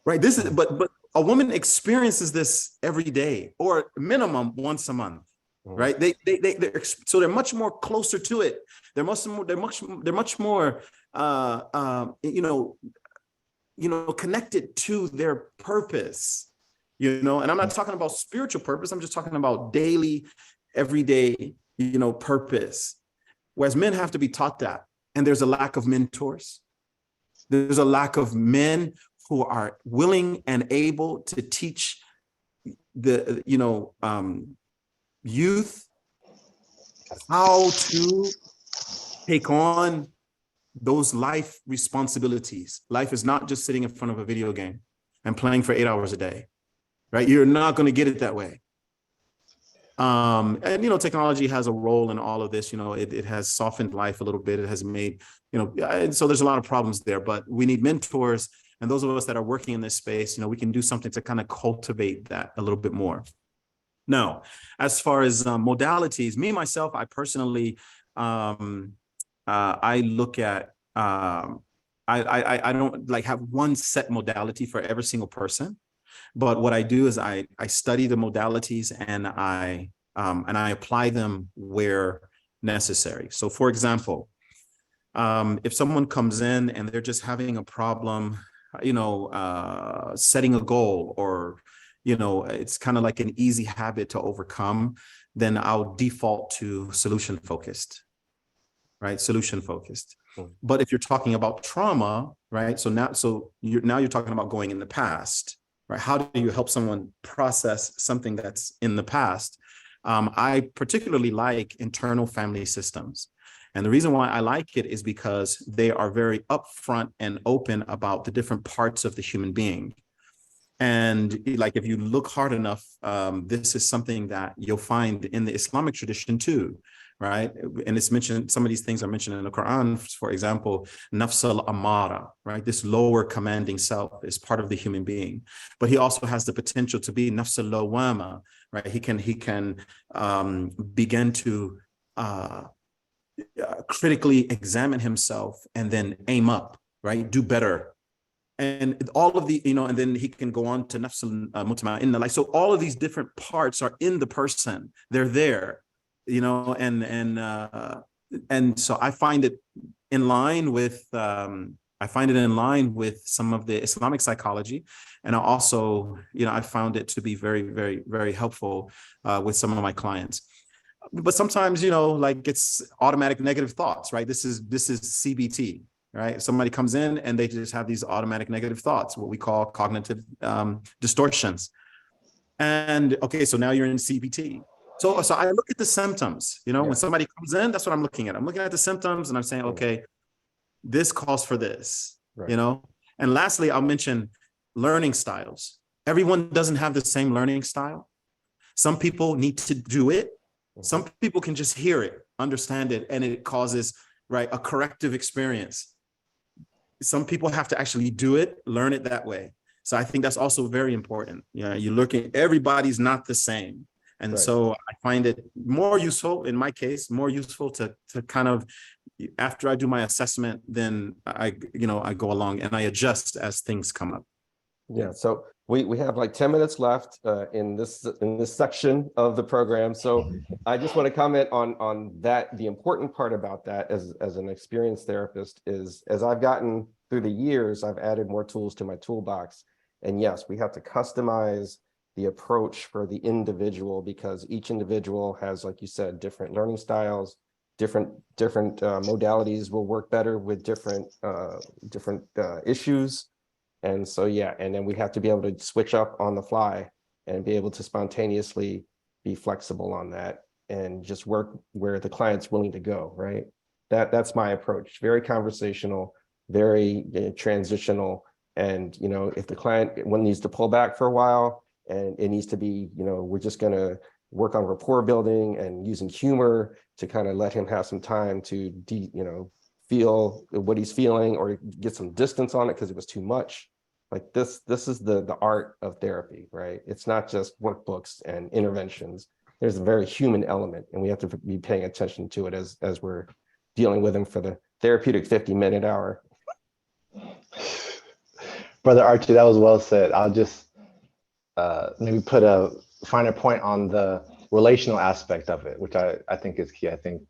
right? But a woman experiences this every day, or minimum once a month, right? So they're much more closer to it. They're much more connected to their purpose, and I'm not talking about spiritual purpose. I'm just talking about daily, everyday, purpose. Whereas men have to be taught that. And there's a lack of mentors. There's a lack of men who are willing and able to teach the, youth how to take on those life responsibilities. Life is not just sitting in front of a video game and playing for 8 hours a day, right? You're not going to get it that way. And, technology has a role in all of this. It has softened life a little bit. It has made, and so there's a lot of problems there, but we need mentors. And those of us that are working in this space, we can do something to kind of cultivate that a little bit more. Now, as far as modalities, myself, I personally, I look at, I don't have one set modality for every single person. But what I do is I study the modalities and I apply them where necessary. So, for example, if someone comes in and they're just having a problem, setting a goal, or it's kind of like an easy habit to overcome, then I'll default to solution focused, right? Solution focused. But if you're talking about trauma, right? So you're talking about going in the past. Right? How do you help someone process something that's in the past? I particularly like internal family systems. And the reason why I like it is because they are very upfront and open about the different parts of the human being. And if you look hard enough, this is something that you'll find in the Islamic tradition too, right? And it's mentioned, some of these things are mentioned in the Quran, for example, nafs al-amara, right? This lower commanding self is part of the human being, but he also has the potential to be nafs al-lawama, right? He can begin to critically examine himself and then aim up, right? Do better. And all of the, and then he can go on to nafs al-mutma'inna. So all of these different parts are in the person. They're there. And so I find it in line with some of the Islamic psychology, and I also I found it to be very, very, very helpful with some of my clients. But sometimes it's automatic negative thoughts, right? This is CBT, right? Somebody comes in and they just have these automatic negative thoughts, what we call cognitive distortions. And okay, so now you're in CBT. So I look at the symptoms, when somebody comes in, that's what I'm looking at. I'm looking at the symptoms and I'm saying, okay, this calls for this, right. And lastly, I'll mention learning styles. Everyone doesn't have the same learning style. Some people need to do it. Some people can just hear it, understand it, and it causes, right, a corrective experience. Some people have to actually do it, learn it that way. So I think that's also very important. You look at, everybody's not the same. And Right. so I find it more useful, in my case, more useful to kind of, after I do my assessment, then I go along and I adjust as things come up. Yeah, so we have like 10 minutes left in this section of the program. So I just want to comment on that. The important part about that as an experienced therapist is, as I've gotten through the years, I've added more tools to my toolbox. And yes, we have to customize the approach for the individual, because each individual has, like you said, different learning styles, different modalities will work better with different issues. And so, yeah, and then we have to be able to switch up on the fly and be able to spontaneously be flexible on that and just work where the client's willing to go, right? That's my approach. Very conversational, very transitional. And, if the client needs to pull back for a while, and it needs to be, we're just going to work on rapport building and using humor to kind of let him have some time to, feel what he's feeling, or get some distance on it because it was too much. Like this is the art of therapy, right? It's not just workbooks and interventions. There's a very human element, and we have to be paying attention to it as we're dealing with him for the therapeutic 50-minute hour. Brother Archie, that was well said. I'll just maybe put a finer point on the relational aspect of it, which I think is key. I think,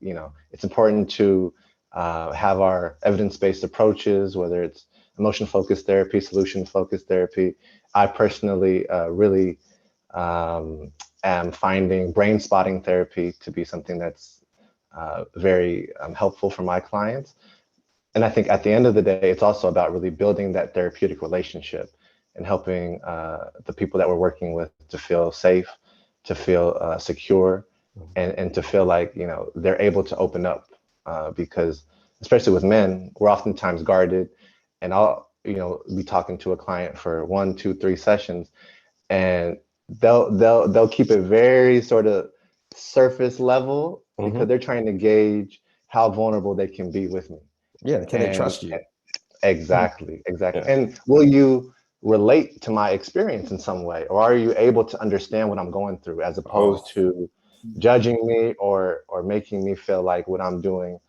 it's important to have our evidence-based approaches, whether it's emotion-focused therapy, solution-focused therapy. I personally really am finding brain spotting therapy to be something that's very helpful for my clients. And I think at the end of the day, it's also about really building that therapeutic relationship and helping the people that we're working with to feel safe, to feel secure, and to feel like, they're able to open up, because especially with men, we're oftentimes guarded, and I'll, be talking to a client for 1, 2, 3 sessions, and they'll keep it very sort of surface level, because they're trying to gauge how vulnerable they can be with me. Yeah, can they trust you? Exactly. Yeah. And will you relate to my experience in some way, or are you able to understand what I'm going through, as opposed to judging me or making me feel like what I'm doing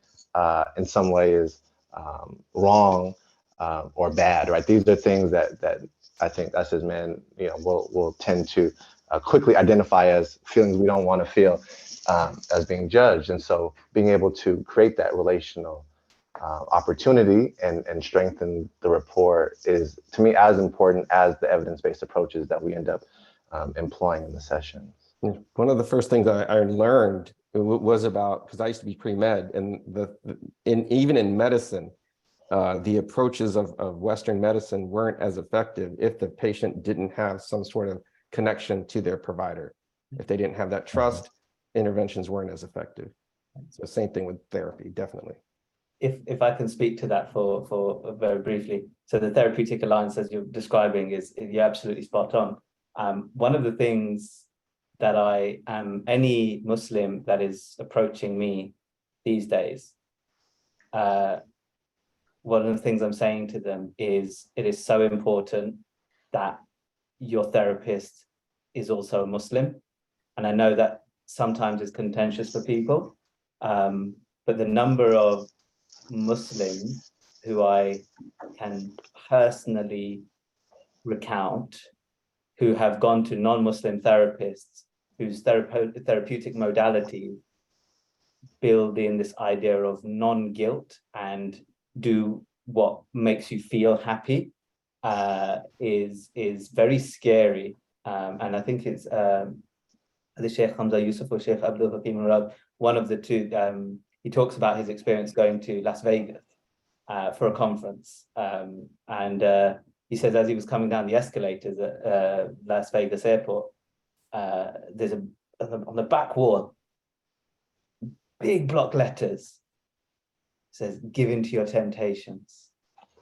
in some way is wrong or bad, right? These are things that I think us as men, will tend to quickly identify as feelings we don't want to feel, as being judged. And so being able to create that relational opportunity and strengthen the rapport is, to me, as important as the evidence-based approaches that we end up employing in the sessions. One of the first things I learned was about, because I used to be pre-med, and even in medicine, the approaches of Western medicine weren't as effective if the patient didn't have some sort of connection to their provider. If they didn't have that trust, interventions weren't as effective. So same thing with therapy, definitely. If I can speak to that for very briefly. So the therapeutic alliance, as you're describing, you're absolutely spot on. One of the things that any Muslim that is approaching me these days, one of the things I'm saying to them is, it is so important that your therapist is also a Muslim. And I know that sometimes it's contentious for people, but the number of Muslims who I can personally recount who have gone to non-Muslim therapists whose therapeutic modalities build in this idea of non-guilt and do what makes you feel happy is very scary. And I think it's the Sheikh Hamza Yusuf or Sheikh Abdul Hakim Murad, one of the two. He talks about his experience going to Las Vegas for a conference. And he says, as he was coming down the escalators at Las Vegas airport, there's on the back wall, big block letters, says, "Give in to your temptations."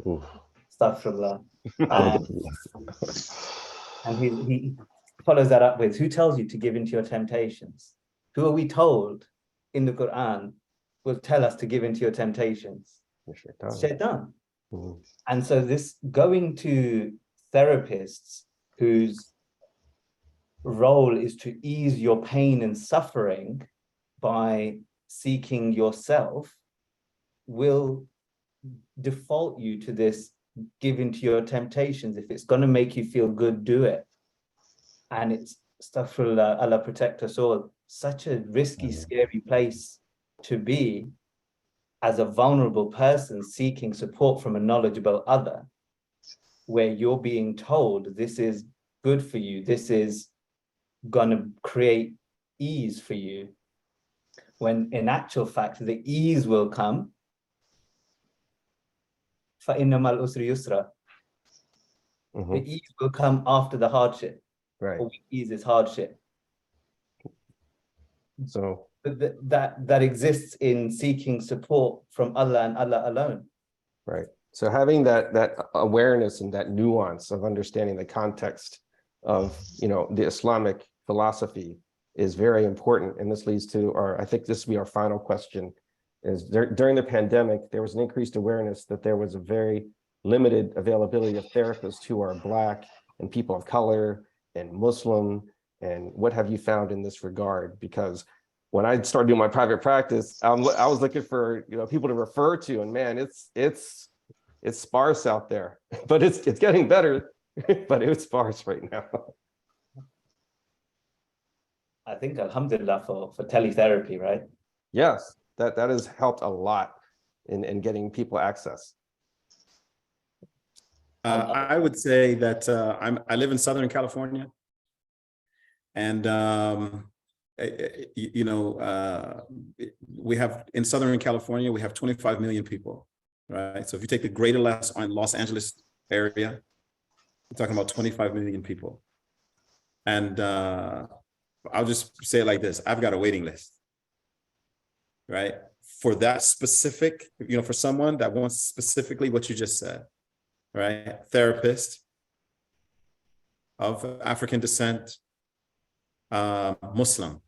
Astaghfirullah. And he follows that up with, who tells you to give in to your temptations? Who are we told in the Quran will tell us to give into your temptations? Shaitan. And so this going to therapists whose role is to ease your pain and suffering by seeking yourself will default you to this, give into your temptations. If it's going to make you feel good, do it. And it's, astaghfirullah, Allah protect us all, such a risky, scary place to be as a vulnerable person seeking support from a knowledgeable other, where you're being told this is good for you, this is going to create ease for you, when in actual fact the ease will come. فَإِنَّ مَعَ الْعُسْرِ يُسْرًا. The ease will come after the hardship. Right. Or ease is hardship. So That exists in seeking support from Allah and Allah alone. right. So having that awareness and that nuance of understanding the context of, you know, the Islamic philosophy is very important. And this leads to I think this will be our final question, is during the pandemic, there was an increased awareness that there was a very limited availability of therapists who are Black and people of color and Muslim. And what have you found in this regard? Because when I started doing my private practice, I was looking for, you know, people to refer to, and man, it's sparse out there, but it's getting better, but it's sparse right now. I think alhamdulillah for teletherapy, right? Yes, that has helped a lot in getting people access. I would say that I live in Southern California, and we have in Southern California, we have 25 million people, right? So if you take the greater Los Angeles area, we're talking about 25 million people. And I'll just say it like this: I've got a waiting list, right? For that specific, for someone that wants specifically what you just said, right? Therapist of African descent, Muslim.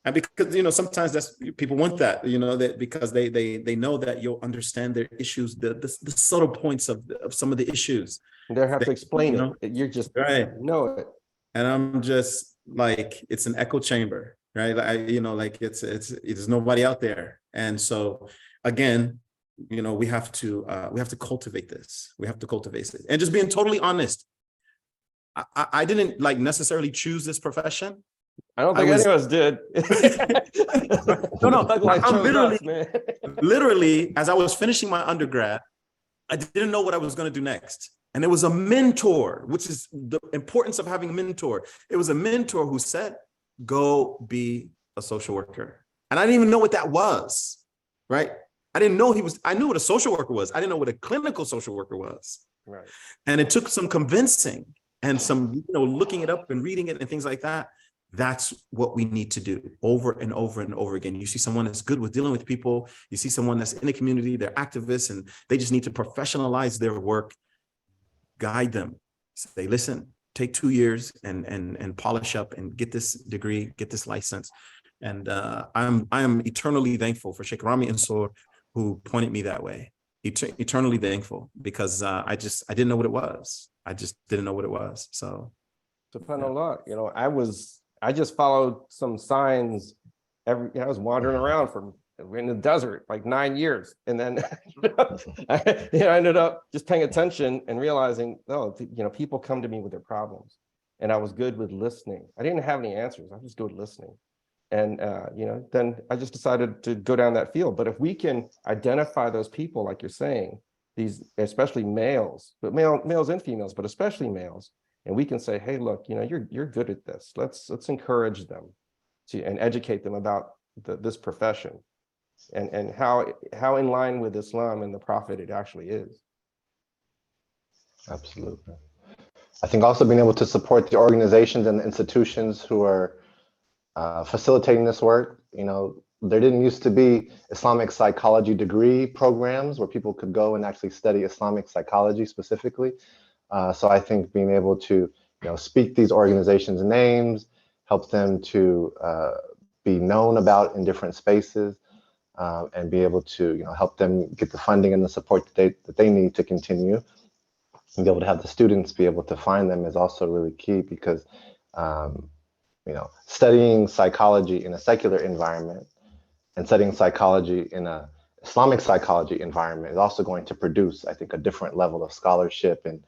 And because, sometimes that's, people want that, that because they know that you'll understand their issues, the subtle points of some of the issues. They have to explain it. You're just right. Know it. And I'm just like, it's an echo chamber, right? There's nobody out there. And so again, we have to cultivate this. We have to cultivate it. And just being totally honest, I didn't necessarily choose this profession. I don't think any of us did. No. I'm literally, as I was finishing my undergrad, I didn't know what I was going to do next. And there was a mentor, which is the importance of having a mentor. It was a mentor who said, go be a social worker. And I didn't even know what that was, right? I didn't know I knew what a social worker was. I didn't know what a clinical social worker was. Right. And it took some convincing and some, looking it up and reading it and things like that. That's what we need to do over and over and over again. You see someone that's good with dealing with people. You see someone that's in the community, they're activists, and they just need to professionalize their work. Guide them. Say, listen, take 2 years and polish up and get this degree, get this license. And I am eternally thankful for Sheikh Rami Ansor, who pointed me that way. Eternally thankful, because I didn't know what it was. I just didn't know what it was. So SubhanAllah, I just followed some signs. I was wandering around in the desert like 9 years, and then I ended up just paying attention and realizing, people come to me with their problems, and I was good with listening. I didn't have any answers. I was just good with listening, and then I just decided to go down that field. But if we can identify those people, like you're saying, these especially males, but males and females, but especially males. And we can say, hey, look, you're good at this. Let's encourage them and educate them about this profession and how in line with Islam and the Prophet it actually is. Absolutely. I think also being able to support the organizations and the institutions who are facilitating this work. There didn't used to be Islamic psychology degree programs where people could go and actually study Islamic psychology specifically. So I think being able to, speak these organizations' names, help them to be known about in different spaces, and be able to, help them get the funding and the support that they need to continue. and be able to have the students be able to find them is also really key because, studying psychology in a secular environment and studying psychology in a Islamic psychology environment is also going to produce, I think, a different level of scholarship and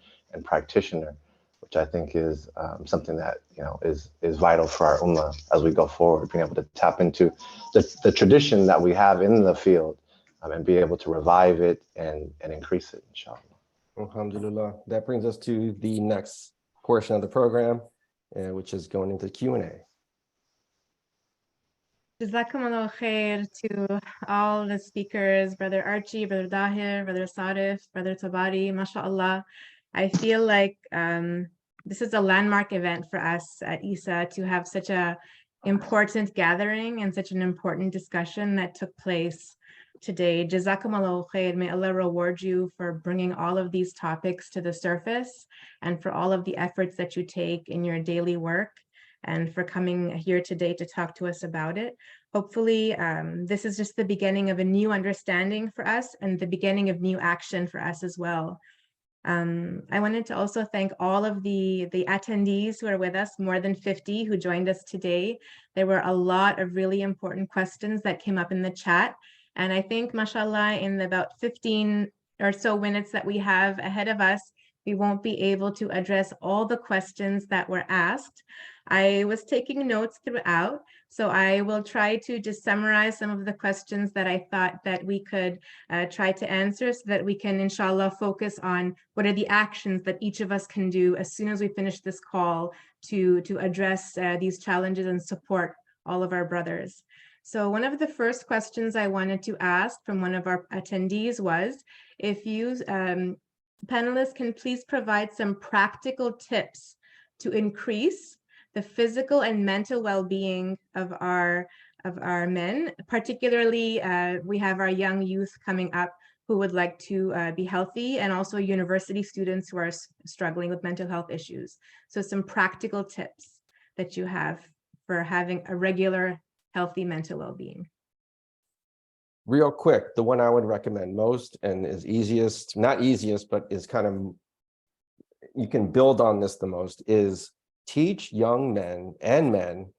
practitioner, which I think is something that is vital for our ummah as we go forward, being able to tap into the tradition that we have in the field and be able to revive it and increase it, inshallah. Alhamdulillah. That brings us to the next portion of the program, which is going into Q&A. Jazakumullah khair to all the speakers, Brother Archie, Brother Dahir, Brother Sarif, Brother Tabari, mashallah. I feel like this is a landmark event for us at ISSA to have such a important gathering and such an important discussion that took place today. Jazakumullah khair. May Allah reward you for bringing all of these topics to the surface and for all of the efforts that you take in your daily work, and for coming here today to talk to us about it. Hopefully, this is just the beginning of a new understanding for us and the beginning of new action for us as well. I wanted to also thank all of the attendees who are with us, more than 50 who joined us today. There were a lot of really important questions that came up in the chat. And I think, mashallah, in the about 15 or so minutes that we have ahead of us, we won't be able to address all the questions that were asked. I was taking notes throughout, so I will try to just summarize some of the questions that I thought that we could try to answer, so that we can, inshallah, focus on what are the actions that each of us can do as soon as we finish this call to address these challenges and support all of our brothers. So one of the first questions I wanted to ask from one of our attendees was, if you panelists can please provide some practical tips to increase the physical and mental well-being of our men. Particularly, we have our young youth coming up who would like to be healthy, and also university students who are struggling with mental health issues. So some practical tips that you have for having a regular, healthy mental well-being. Real quick, the one I would recommend most and is easiest, not easiest, but is kind of, you can build on this the most, is teach young men and men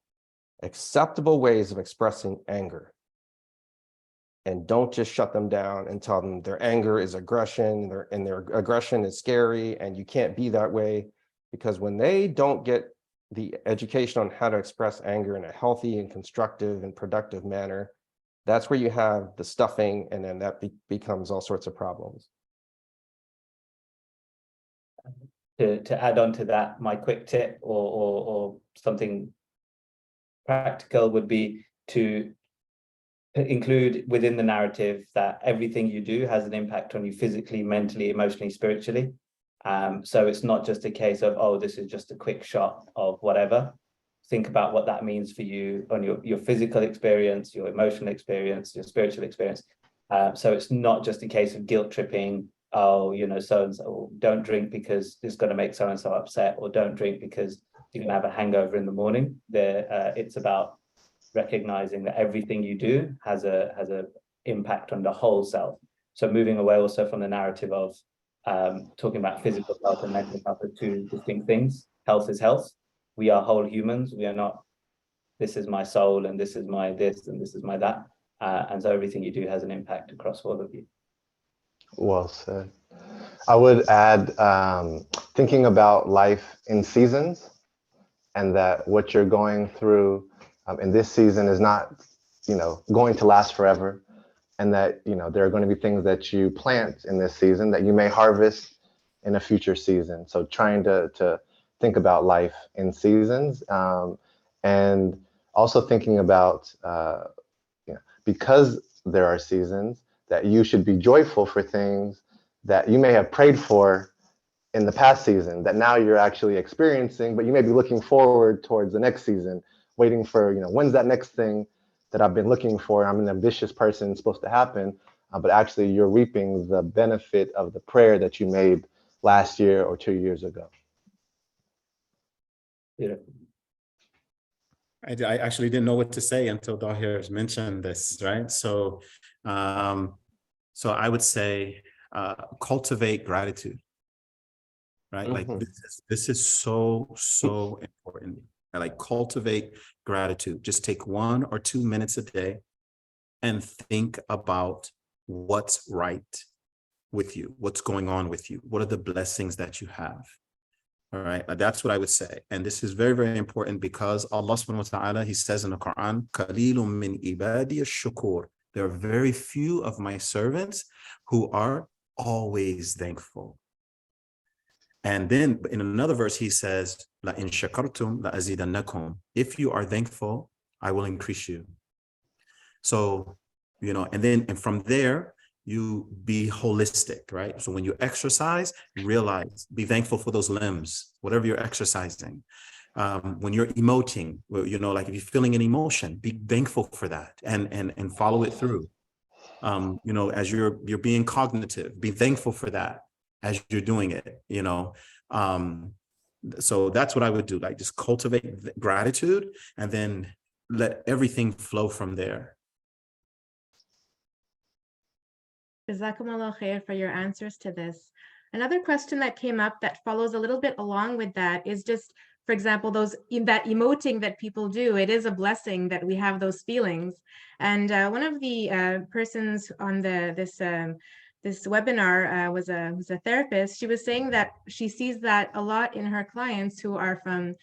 acceptable ways of expressing anger. And don't just shut them down and tell them their anger is aggression, and their aggression is scary and you can't be that way. Because when they don't get the education on how to express anger in a healthy and constructive and productive manner, that's where you have the stuffing, and then that becomes all sorts of problems. To add on to that, my quick tip or something practical would be to include within the narrative that everything you do has an impact on you physically, mentally, emotionally, spiritually. So it's not just a case of, oh, this is just a quick shot of whatever. Think about what that means for you on your physical experience, your emotional experience, your spiritual experience. So it's not just a case of guilt tripping, oh, so-and-so, don't drink because it's going to make so-and-so upset, or don't drink because you're going to have a hangover in the morning. It's about recognizing that everything you do has a impact on the whole self. So moving away also from the narrative of talking about physical health and mental health are two distinct things. Health is health. We are whole humans. We are not, this is my soul and this is my this and this is my that. And so everything you do has an impact across all of you. Well said. I would add thinking about life in seasons, and that what you're going through in this season is not, going to last forever. And that, there are going to be things that you plant in this season that you may harvest in a future season. So trying to think about life in seasons, and also thinking about, because there are seasons, that you should be joyful for things that you may have prayed for in the past season that now you're actually experiencing, but you may be looking forward towards the next season, waiting for, when's that next thing that I've been looking for? I'm an ambitious person, it's supposed to happen, but actually you're reaping the benefit of the prayer that you made last year or 2 years ago. Beautiful. I actually didn't know what to say until Dahir mentioned this, right? So I would say cultivate gratitude. right? Like this is so important. And like cultivate gratitude. Just take 1 or 2 minutes a day and think about what's right with you, what's going on with you, what are the blessings that you have. All right, that's what I would say. And this is very, very important because Allah subhanahu wa ta'ala, he says in the Quran, "Qalilun min ibadi ash-shukur." There are very few of my servants who are always thankful. And then in another verse, he says, "La in shakartum la azidannakum." If you are thankful, I will increase you. So, and from there, you be holistic, right? So when you exercise, realize, be thankful for those limbs, whatever you're exercising. When you're emoting, like if you're feeling an emotion, be thankful for that and follow it through. As you're being cognitive, be thankful for that as you're doing it, so that's what I would do, like just cultivate gratitude and then let everything flow from there. Jazakumullah khair for your answers to this. Another question that came up that follows a little bit along with that is just, for example, that emoting that people do, it is a blessing that we have those feelings. And one of the persons on this webinar was a therapist. She was saying that she sees that a lot in her clients who are from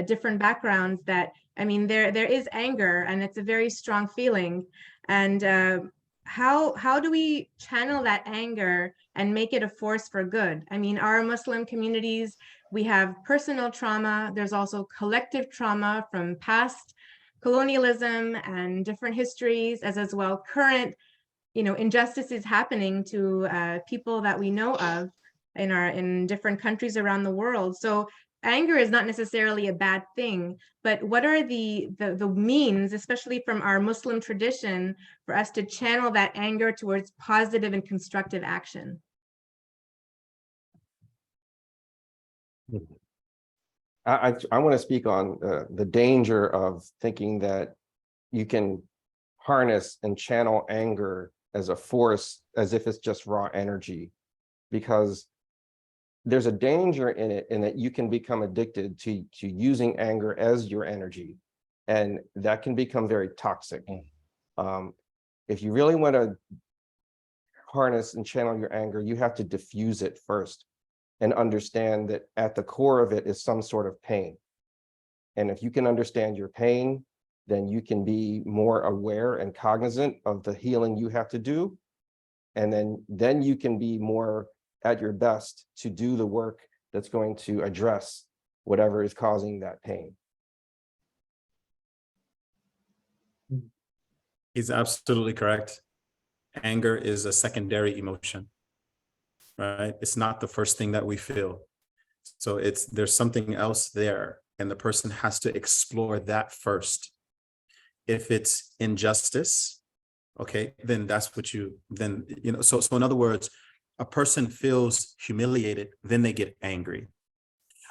different backgrounds, that, I mean, there is anger and it's a very strong feeling. And how do we channel that anger and make it a force for good? I mean, our Muslim communities, we have personal trauma. There's also collective trauma from past colonialism and different histories, as well current, injustices happening to people that we know of in different countries around the world. So anger is not necessarily a bad thing, but what are the means, especially from our Muslim tradition, for us to channel that anger towards positive and constructive action? I want to speak on the danger of thinking that you can harness and channel anger as a force, as if it's just raw energy, because there's a danger in it, in that you can become addicted to using anger as your energy, and that can become very toxic. If you really want to harness and channel your anger, you have to diffuse it first and understand that at the core of it is some sort of pain. And if you can understand your pain, then you can be more aware and cognizant of the healing you have to do. And then you can be more at your best to do the work that's going to address whatever is causing that pain. He's absolutely correct. Anger is a secondary emotion, right? It's not the first thing that we feel. So there's something else there, and the person has to explore that first. If it's injustice, okay, then that's what so in other words, a person feels humiliated, then they get angry.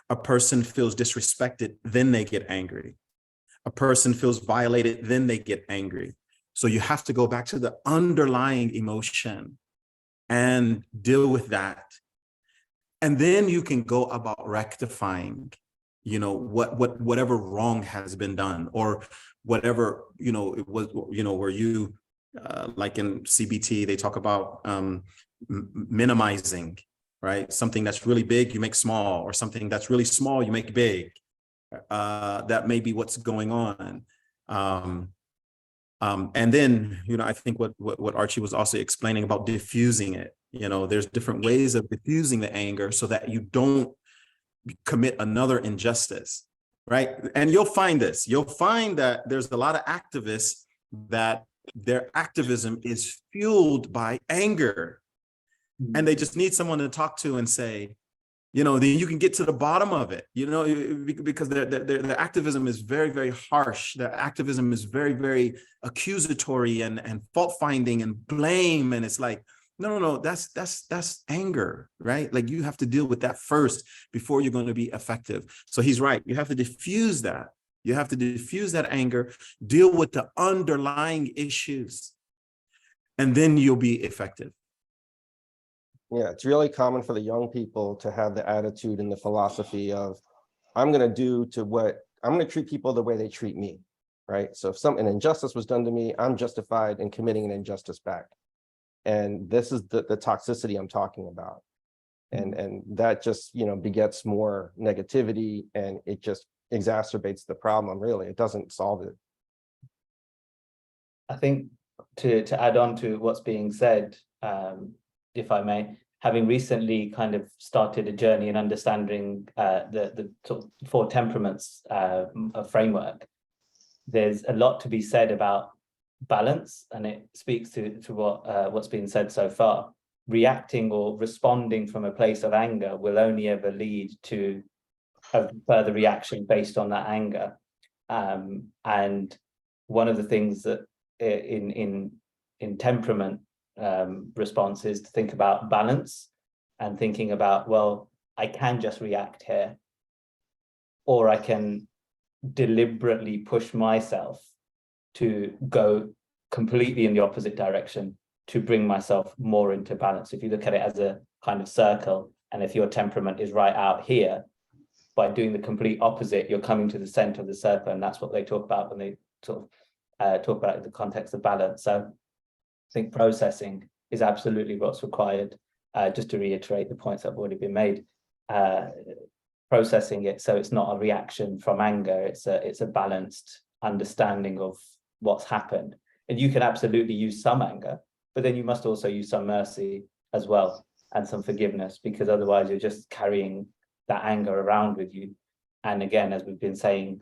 A person feels disrespected, then they get angry. A person feels violated, then they get angry. So you have to go back to the underlying emotion and deal with that. And then you can go about rectifying, whatever wrong has been done, or whatever, it was, where you, like in CBT, they talk about minimizing, right? Something that's really big, you make small, or something that's really small, you make big. That may be what's going on. And then, I think what Archie was also explaining about diffusing it, there's different ways of diffusing the anger so that you don't commit another injustice, right? And you'll find that there's a lot of activists that their activism is fueled by anger, and they just need someone to talk to and say, then you can get to the bottom of it, because their activism is very, very harsh. Their activism is very, very accusatory and fault finding and blame. And it's like, no, that's anger, right? Like, you have to deal with that first before you're going to be effective. So he's right. You have to diffuse that. You have to diffuse that anger, deal with the underlying issues, and then you'll be effective. Yeah, it's really common for the young people to have the attitude and the philosophy of, I'm going to treat people the way they treat me, right? So if an injustice was done to me, I'm justified in committing an injustice back. And this is the toxicity I'm talking about. And that just, begets more negativity, and it just exacerbates the problem, really. It doesn't solve it. I think to add on to what's being said, if I may, having recently kind of started a journey in understanding the sort of 4 temperaments framework, there's a lot to be said about balance, and it speaks to what's been said so far. Reacting or responding from a place of anger will only ever lead to a further reaction based on that anger. And one of the things that in temperament response is to think about balance, and thinking about, well, I can just react here, or I can deliberately push myself to go completely in the opposite direction to bring myself more into balance. If you look at it as a kind of circle, and if your temperament is right out here, by doing the complete opposite, you're coming to the center of the circle, and that's what they talk about when they sort of talk about it in the context of balance. So I think processing is absolutely what's required. Just to reiterate the points that have already been made, processing it so it's not a reaction from anger, it's a balanced understanding of what's happened. And you can absolutely use some anger, but then you must also use some mercy as well, and some forgiveness, because otherwise you're just carrying that anger around with you. And again, as we've been saying,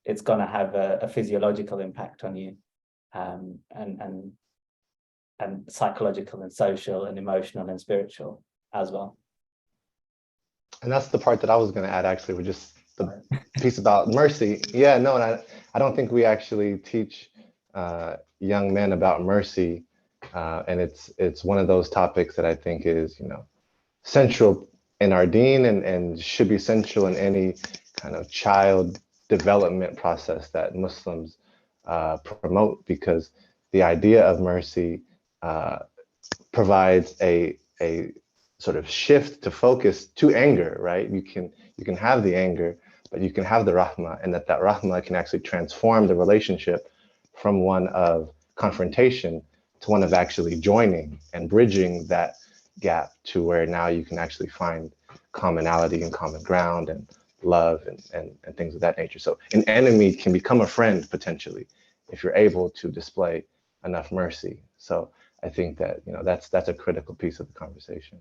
it's going to have a physiological impact on you, and psychological and social and emotional and spiritual as well. And that's the part that I was going to add, actually, with just the piece about mercy. Yeah, no, and I don't think we actually teach young men about mercy. And it's one of those topics that I think is, central in our deen, and should be central in any kind of child development process that Muslims promote, because the idea of mercy provides a sort of shift to focus to anger, right? You can have the anger, but you can have the rahmah, and that rahmah can actually transform the relationship from one of confrontation to one of actually joining and bridging that gap, to where now you can actually find commonality and common ground and love and things of that nature. So an enemy can become a friend potentially if you're able to display enough mercy. So I think that that's a critical piece of the conversation.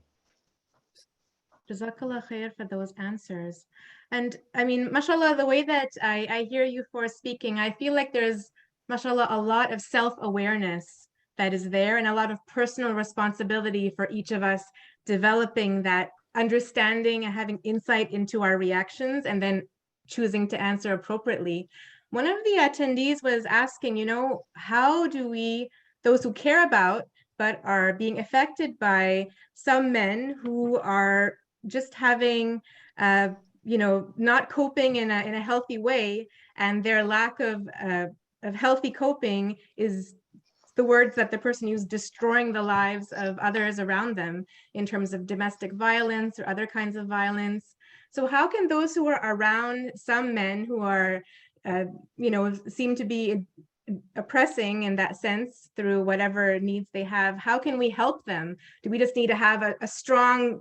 Jazakallah khair for those answers. And I mean, mashallah, the way that I hear you for speaking, I feel like there's, mashallah, a lot of self-awareness that is there, and a lot of personal responsibility for each of us developing that understanding and having insight into our reactions, and then choosing to answer appropriately. One of the attendees was asking, how do we, those who care about but are being affected by some men who are just having, not coping in a healthy way, and their lack of healthy coping is the words that the person used, destroying the lives of others around them in terms of domestic violence or other kinds of violence. So how can those who are around some men who are, seem to be oppressing in that sense through whatever needs they have, how can we help them? Do we just need to have a stronger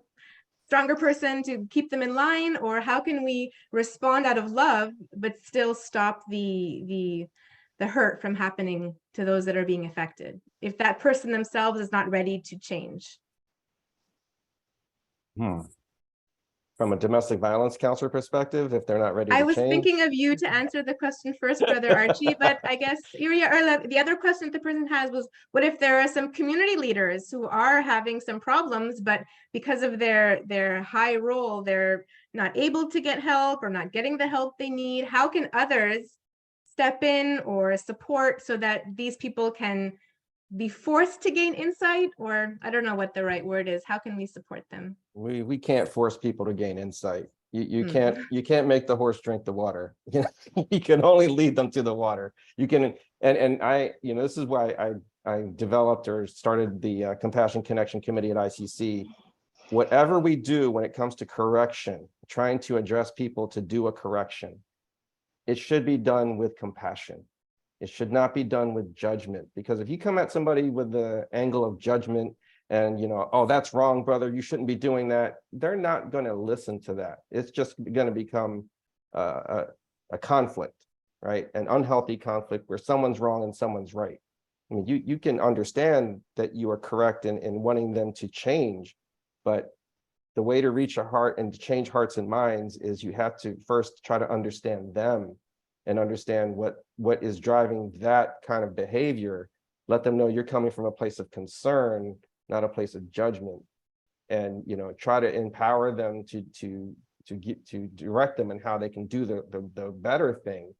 person to keep them in line, or how can we respond out of love but still stop the hurt from happening to those that are being affected, if that person themselves is not ready to change? From a domestic violence counselor perspective, if they're not ready to change. I was thinking of you to answer the question first, Brother Archie, but I guess the other question the person has was, what if there are some community leaders who are having some problems, but because of their high role, they're not able to get help or not getting the help they need? How can others step in or support so that these people can be forced to gain insight? Or I don't know what the right word is. How can we support them? We can't force people to gain insight. You can't make the horse drink the water. You can only lead them to the water. You can, and I, this is why I developed or started the Compassion Connection Committee at ICC. Whatever we do when it comes to correction, trying to address people to do a correction, it should be done with compassion. It should not be done with judgment, because if you come at somebody with the angle of judgment and, you know, oh, that's wrong, brother, you shouldn't be doing that, they're not going to listen to that. It's just going to become a conflict, right? An unhealthy conflict where someone's wrong and someone's right. I mean, you can understand that you are correct in wanting them to change, but the way to reach a heart and to change hearts and minds is you have to first try to understand them and understand what is driving that kind of behavior. Let them know you're coming from a place of concern, not a place of judgment, and, you know, try to empower them to direct them in how they can do the better thing,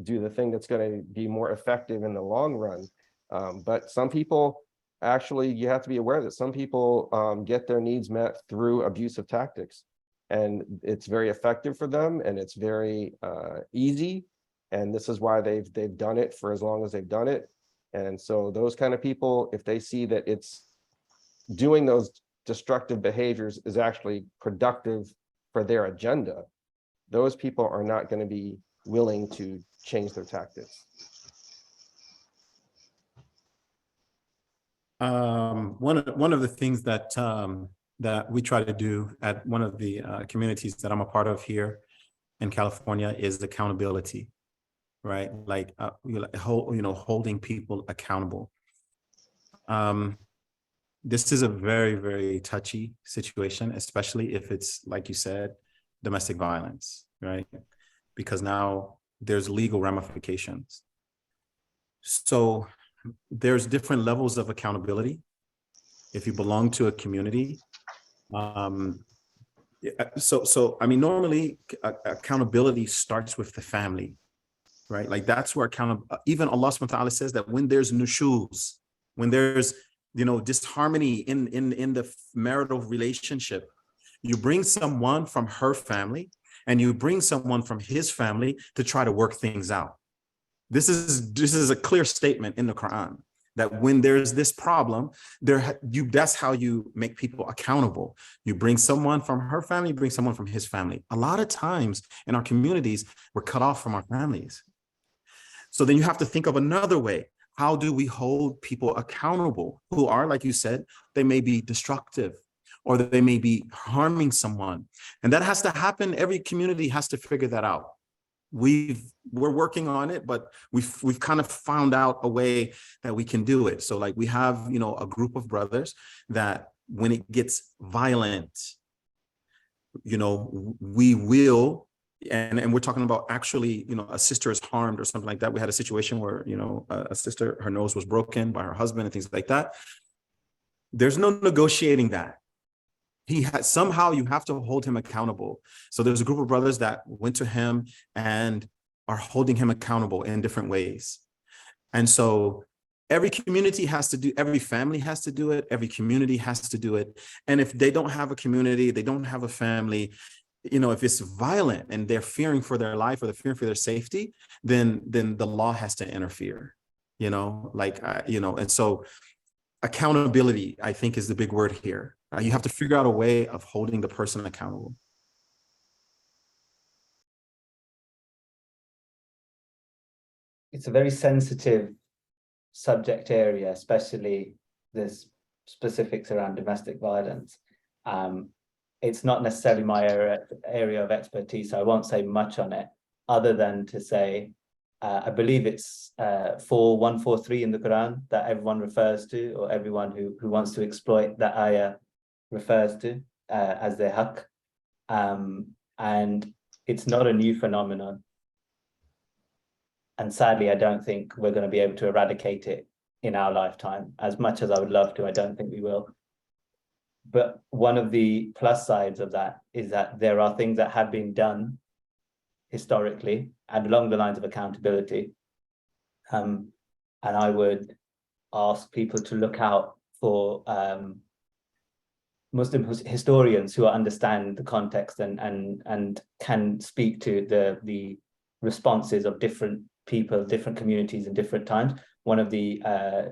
do the thing that's going to be more effective in the long run. But some people, actually, you have to be aware that some people get their needs met through abusive tactics, and it's very effective for them, and it's very easy. And this is why they've done it for as long as they've done it. And so those kind of people, if they see that it's doing those destructive behaviors is actually productive for their agenda, those people are not going to be willing to change their tactics. One of the things that that we try to do at one of the communities that I'm a part of here in California is accountability, right? Like holding people accountable. This is a very, very touchy situation, especially if it's, like you said, domestic violence, right? Because now there's legal ramifications. So there's different levels of accountability. If you belong to a community, so I mean, normally accountability starts with the family, right? Like that's where even Allah subhanahu wa ta'ala says that when there's nushuz, when there's, you know, disharmony in the marital relationship, you bring someone from her family and you bring someone from his family to try to work things out. This is a clear statement in the Quran that when there's this problem, that's how you make people accountable. You bring someone from her family, you bring someone from his family. A lot of times in our communities, we're cut off from our families. So then you have to think of another way. How do we hold people accountable who are, like you said, they may be destructive or they may be harming someone? And that has to happen. Every community has to figure that out. We're working on it, but we've kind of found out a way that we can do it. So like we have, you know, a group of brothers that when it gets violent, you know, we will, and we're talking about actually, you know, a sister is harmed or something like that. We had a situation where, you know, a sister, her nose was broken by her husband and things like that. There's no negotiating that. Somehow you have to hold him accountable. So there's a group of brothers that went to him and are holding him accountable in different ways. And so every community has to do, every family has to do it. Every community has to do it. And if they don't have a community, they don't have a family, you know, if it's violent and they're fearing for their life or they're fearing for their safety, then the law has to interfere, you know, like, you know, and so accountability, I think, is the big word here. You have to figure out a way of holding the person accountable. It's a very sensitive subject area, especially the specifics around domestic violence. It's not necessarily my area of expertise, so I won't say much on it, other than to say, I believe it's 143 in the Quran that everyone refers to, or everyone who wants to exploit that ayah refers to as their haqq. And it's not a new phenomenon. And sadly, I don't think we're going to be able to eradicate it in our lifetime. As much as I would love to, I don't think we will. But one of the plus sides of that is that there are things that have been done historically and along the lines of accountability. And I would ask people to look out for Muslim historians who understand the context and can speak to the responses of different people, different communities in different times. one of the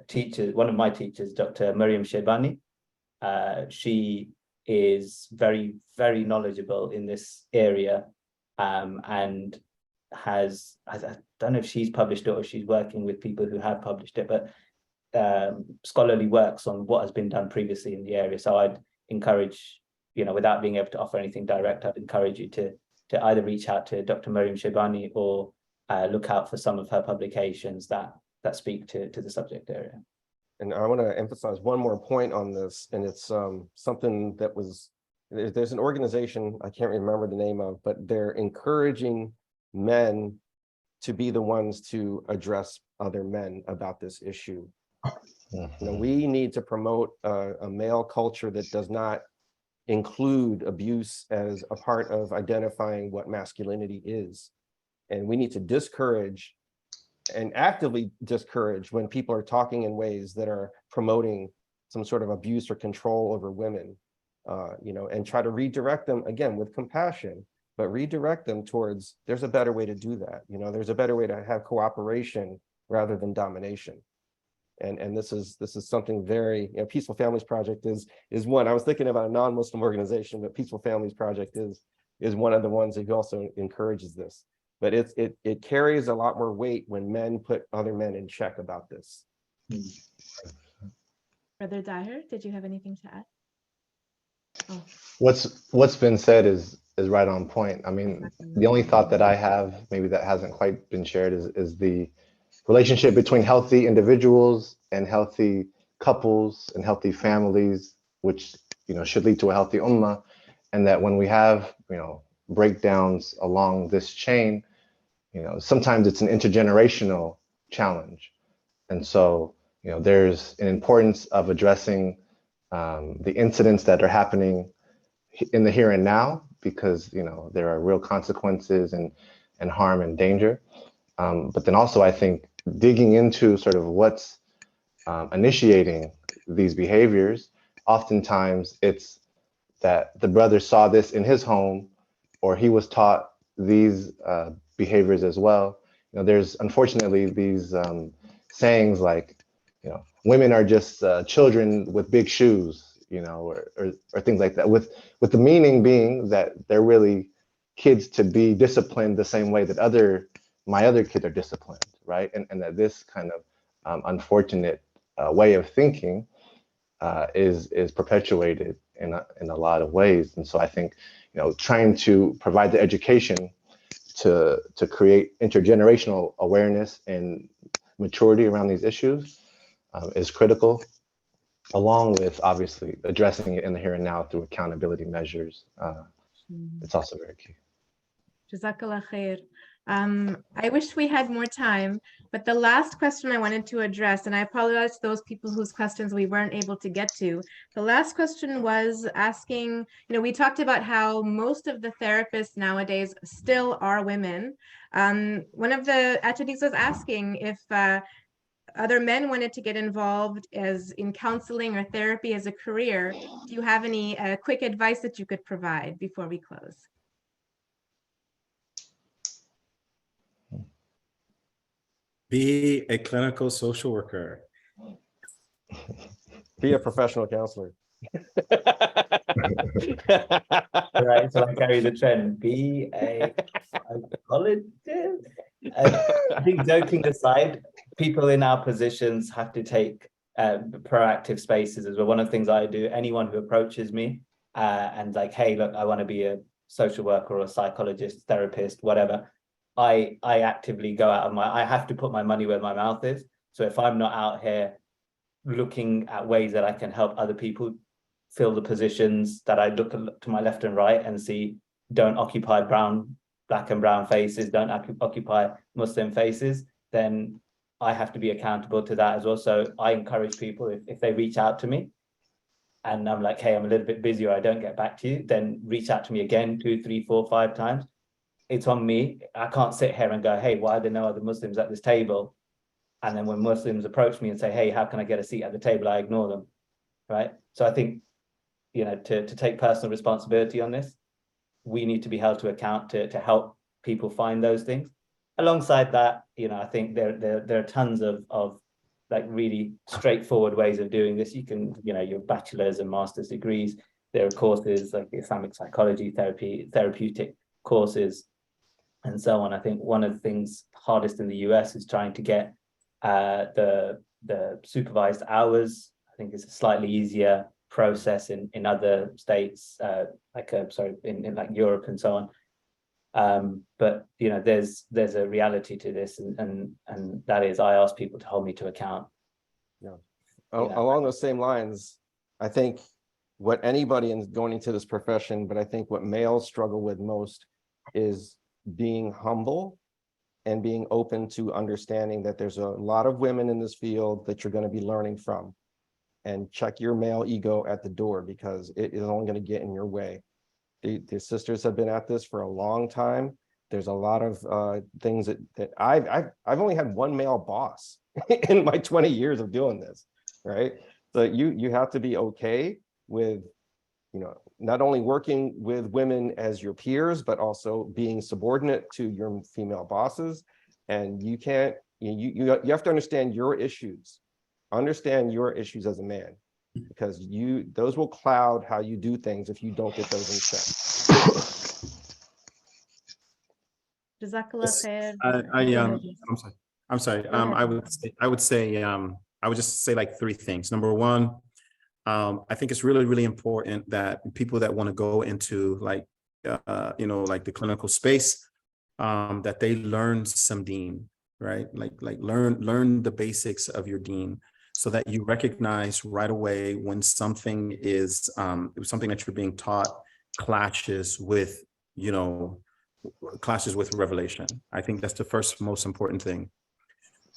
teachers, one of my teachers, Dr. Mariam Shebani, she is very, very knowledgeable in this area, and has, I don't know if she's published it or she's working with people who have published it, but scholarly works on what has been done previously in the area. So I'd encourage, without being able to offer anything direct, I'd encourage you to either reach out to Dr. Mariam Shebani or look out for some of her publications that speak to the subject area. And I want to emphasize one more point on this, and it's something that there's an organization I can't remember the name of, but they're encouraging men to be the ones to address other men about this issue. We need to promote a male culture that does not include abuse as a part of identifying what masculinity is. And we need to discourage and actively discourage when people are talking in ways that are promoting some sort of abuse or control over women, and try to redirect them, again, with compassion, but redirect them towards, there's a better way to do that. There's a better way to have cooperation rather than domination. And this is something very, Peaceful Families Project is one. I was thinking about a non-Muslim organization, but Peaceful Families Project is one of the ones that also encourages this. But it carries a lot more weight when men put other men in check about this. Brother Dahir, did you have anything to add? Oh. What's been said is right on point. I mean, the only thought that I have, maybe that hasn't quite been shared, is the relationship between healthy individuals and healthy couples and healthy families, which should lead to a healthy ummah. And that when we have breakdowns along this chain, sometimes it's an intergenerational challenge. And so there's an importance of addressing the incidents that are happening in the here and now, because there are real consequences and harm and danger. But then also, I think, digging into sort of what's initiating these behaviors, oftentimes it's that the brother saw this in his home, or he was taught these behaviors as well. There's unfortunately these sayings like, women are just children with big shoes, or things like that, with the meaning being that they're really kids to be disciplined the same way that my other kids are disciplined, right? And that this kind of unfortunate way of thinking is perpetuated in a lot of ways. And so I think, trying to provide the education to create intergenerational awareness and maturity around these issues is critical, along with obviously addressing it in the here and now through accountability measures. It's also very key. Jazakallah khair. I wish we had more time, but the last question I wanted to address, and I apologize to those people whose questions we weren't able to get to. The last question was asking, we talked about how most of the therapists nowadays still are women. One of the attendees was asking if other men wanted to get involved in counseling or therapy as a career. Do you have any quick advice that you could provide before we close? Be a clinical social worker. Be a professional counselor. Right, so I carry the trend. Be a psychologist. I think, joking aside, people in our positions have to take proactive spaces as well. One of the things I do, anyone who approaches me and like, hey, look, I want to be a social worker or a psychologist, therapist, whatever, I actively go out of I have to put my money where my mouth is. So if I'm not out here looking at ways that I can help other people fill the positions that I look to my left and right and see don't occupy black and brown faces, don't occupy Muslim faces, then I have to be accountable to that as well. So I encourage people, if they reach out to me and I'm like, hey, I'm a little bit busy or I don't get back to you, then reach out to me again 2, 3, 4, 5 times. It's on me. I can't sit here and go, hey, why are there no other Muslims at this table? And then when Muslims approach me and say, hey, how can I get a seat at the table? I ignore them, right? So I think, to take personal responsibility on this, we need to be held to account to help people find those things. Alongside that, I think there are tons of like really straightforward ways of doing this. You can, your bachelor's and master's degrees. There are courses like Islamic psychology, therapeutic courses, and so on. I think one of the things hardest in the US is trying to get the supervised hours. I think it's a slightly easier process in other states, in like Europe and so on. But there's a reality to this, and that is I ask people to hold me to account. Yeah. Along those same lines, I think what anybody is going into this profession, but I think what males struggle with most is being humble and being open to understanding that there's a lot of women in this field that you're going to be learning from, and check your male ego at the door, because it is only going to get in your way. The sisters have been at this for a long time. There's a lot of things that I've only had one male boss in my 20 years of doing this, right? So you have to be okay with, not only working with women as your peers, but also being subordinate to your female bosses. And you can't, you have to understand your issues. Understand your issues as a man, because those will cloud how you do things if you don't get those in check. Jazakallah khair. I'm sorry. I would just say like three things. Number one, I think it's really, really important that people that want to go into like the clinical space, that they learn some deen, right? Like learn the basics of your deen, so that you recognize right away when something is something that you're being taught clashes with revelation. I think that's the first most important thing.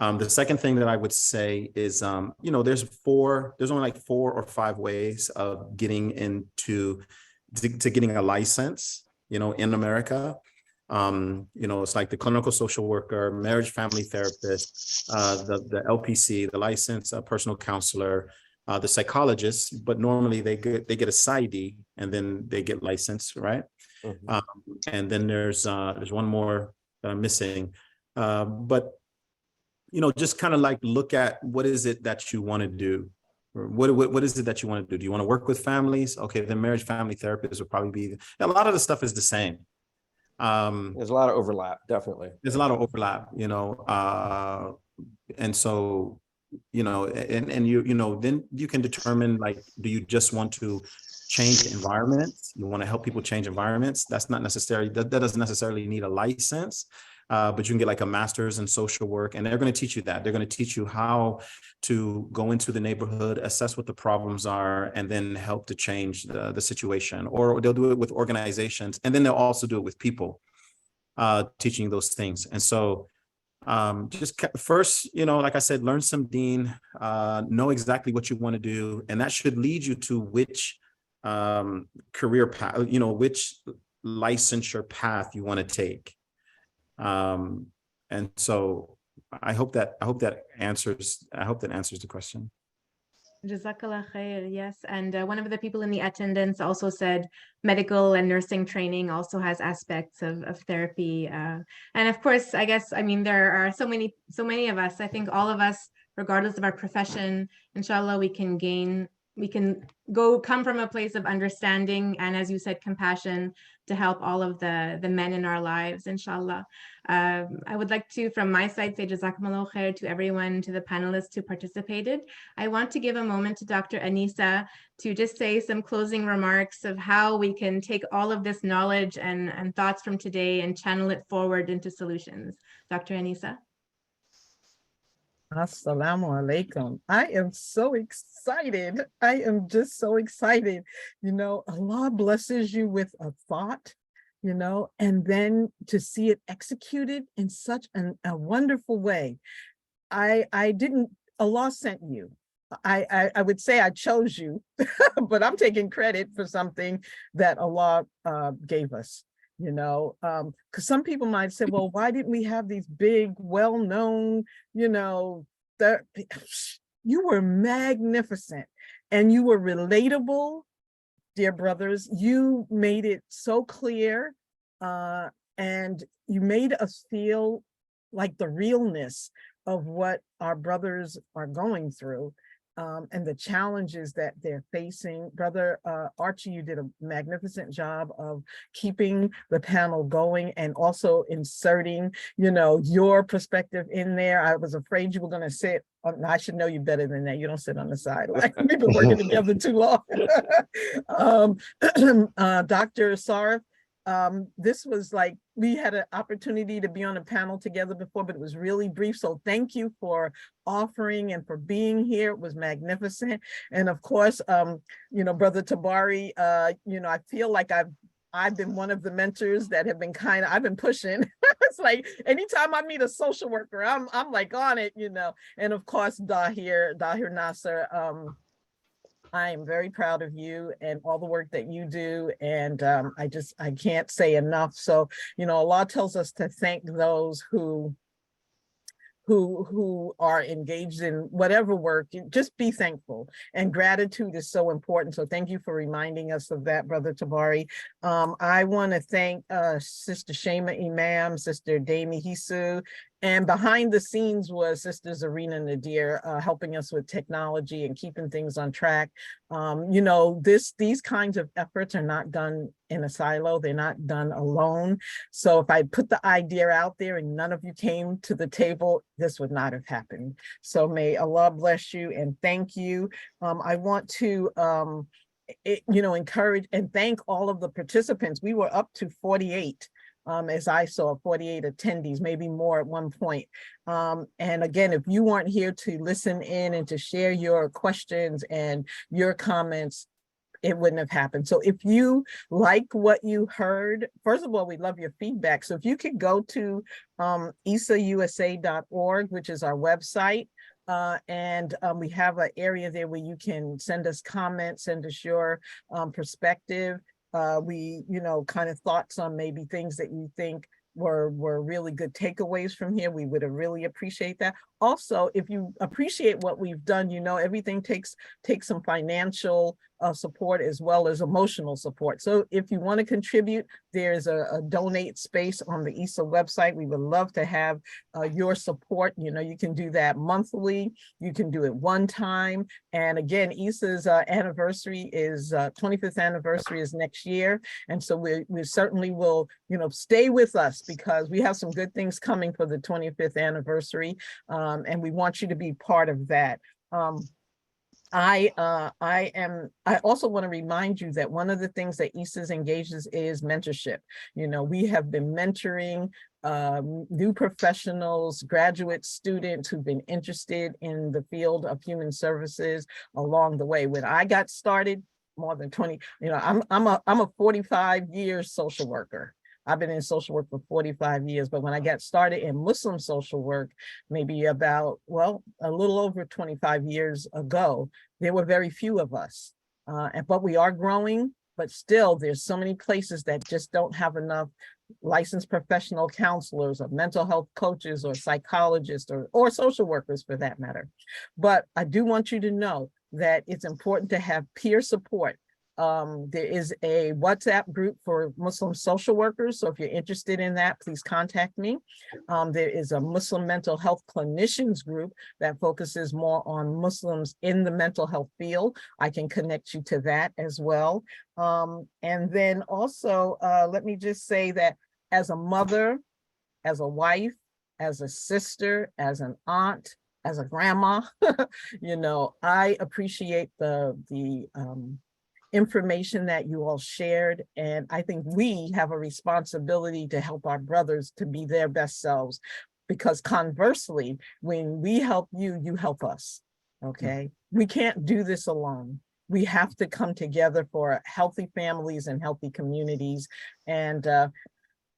The second thing that I would say is, there's only like 4 or 5 ways of getting into getting a license, in America. It's like the clinical social worker, marriage family therapist, the LPC, the licensed personal counselor, the psychologist, but normally they get a PsyD and then they get licensed, right? Mm-hmm. And then there's one more that I'm missing, but just kind of like look at what is it that you want to do. What is it that you want to do? Do you want to work with families? Okay, then marriage family therapist would probably be, a lot of the stuff is the same. There's a lot of overlap, definitely. There's a lot of overlap, and so, and then you can determine, like, do you just want to change environments? You want to help people change environments? That's not necessarily, that doesn't necessarily need a license. But you can get like a master's in social work, and they're going to teach you that. They're going to teach you how to go into the neighborhood, assess what the problems are, and then help to change the situation. Or they'll do it with organizations, and then they'll also do it with people, teaching those things. And so just first, like I said, learn some deen, know exactly what you want to do, and that should lead you to which career path, which licensure path you want to take. And so I hope that answers the question. Jazakallah khair. Yes, and one of the people in the attendance also said medical and nursing training also has aspects of therapy, and of course, there are so many of us. I think all of us, regardless of our profession, inshallah, we can come from a place of understanding and, as you said, compassion, to help all of the men in our lives, inshallah. I would like to, from my side, say jazakumullah khair to everyone, to the panelists who participated. I want to give a moment to Dr. Anisa to just say some closing remarks of how we can take all of this knowledge and thoughts from today and channel it forward into solutions. Dr. Anisa. Assalamu alaikum. I am so excited. I am just so excited. Allah blesses you with a thought, and then to see it executed in such a wonderful way. Allah sent you. I would say I chose you, but I'm taking credit for something that Allah gave us. Because some people might say, well, why didn't we have these big, well-known, you were magnificent and you were relatable, dear brothers. You made it so clear, and you made us feel like the realness of what our brothers are going through, and the challenges that they're facing. Brother Archie, you did a magnificent job of keeping the panel going and also inserting, your perspective in there. I was afraid you were going to sit. I should know you better than that. You don't sit on the sideline. We've been working together too long. Dr. Sarif, this was like, we had an opportunity to be on a panel together before, but it was really brief. So thank you for offering and for being here. It was magnificent. And of course, Brother Tabari, I feel like I've been one of the mentors that have been I've been pushing. It's like anytime I meet a social worker, I'm like on it, And of course, Dahir Nasser, I am very proud of you and all the work that you do. And I can't say enough. So, Allah tells us to thank those who are engaged in whatever work. Just be thankful, and gratitude is so important. So thank you for reminding us of that, Brother Tabari. I want to thank Sister Shema Imam, Sister Dami Hisu, and behind the scenes was Sister Zarina Nadir, helping us with technology and keeping things on track. These kinds of efforts are not done in a silo. They're not done alone. So if I put the idea out there and none of you came to the table, this would not have happened. So may Allah bless you and thank you. I want to encourage and thank all of the participants. We were up to 48. As I saw, 48 attendees, maybe more at one point. And again, if you weren't here to listen in and to share your questions and your comments, it wouldn't have happened. So if you like what you heard, first of all, we love your feedback. So if you could go to ISSA-USA.org, which is our website, and we have an area there where you can send us comments, send us your perspective. Kind of thoughts on maybe things that you think were really good takeaways from here. We would really appreciate that. Also, if you appreciate what we've done, everything takes some financial support as well as emotional support. So if you want to contribute, there's a donate space on the ISSA website. We would love to have your support. You can do that monthly. You can do it one time. And again, ISSA's anniversary is 25th anniversary is next year. And so we certainly will, stay with us because we have some good things coming for the 25th anniversary. And we want you to be part of that. I also want to remind you that one of the things that ISSA engages is mentorship. We have been mentoring new professionals, graduate students who've been interested in the field of human services along the way. When I got started, more than 20, I'm a 45-year social worker. I've been in social work for 45 years, but when I got started in Muslim social work, maybe about, a little over 25 years ago, there were very few of us. But we are growing, but still there's so many places that just don't have enough licensed professional counselors or mental health coaches or psychologists or social workers for that matter. But I do want you to know that it's important to have peer support. There is a WhatsApp group for Muslim social workers. So if you're interested in that, please contact me. There is a Muslim mental health clinicians group that focuses more on Muslims in the mental health field. I can connect you to that as well. And then also, let me just say that as a mother, as a wife, as a sister, as an aunt, as a grandma, I appreciate the information that you all shared. And I think we have a responsibility to help our brothers to be their best selves, because conversely, when we help you, you help us, okay? We can't do this alone. We have to come together for healthy families and healthy communities. And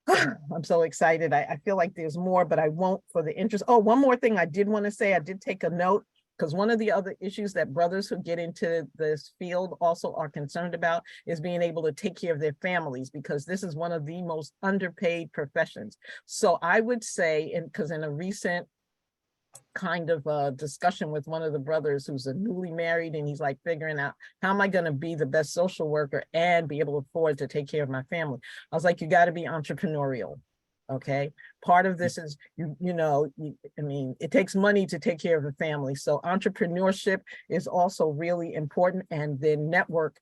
I'm so excited. I feel like there's more, but I won't for the interest. Oh, one more thing I did want to say, I did take a note, because one of the other issues that brothers who get into this field also are concerned about is being able to take care of their families, because this is one of the most underpaid professions. So I would say, because in a recent kind of discussion with one of the brothers who's a newly married, and he's like figuring out, how am I going to be the best social worker and be able to afford to take care of my family? I was like, you got to be entrepreneurial. Okay, part of this is, I mean, it takes money to take care of a family. So entrepreneurship is also really important. And then network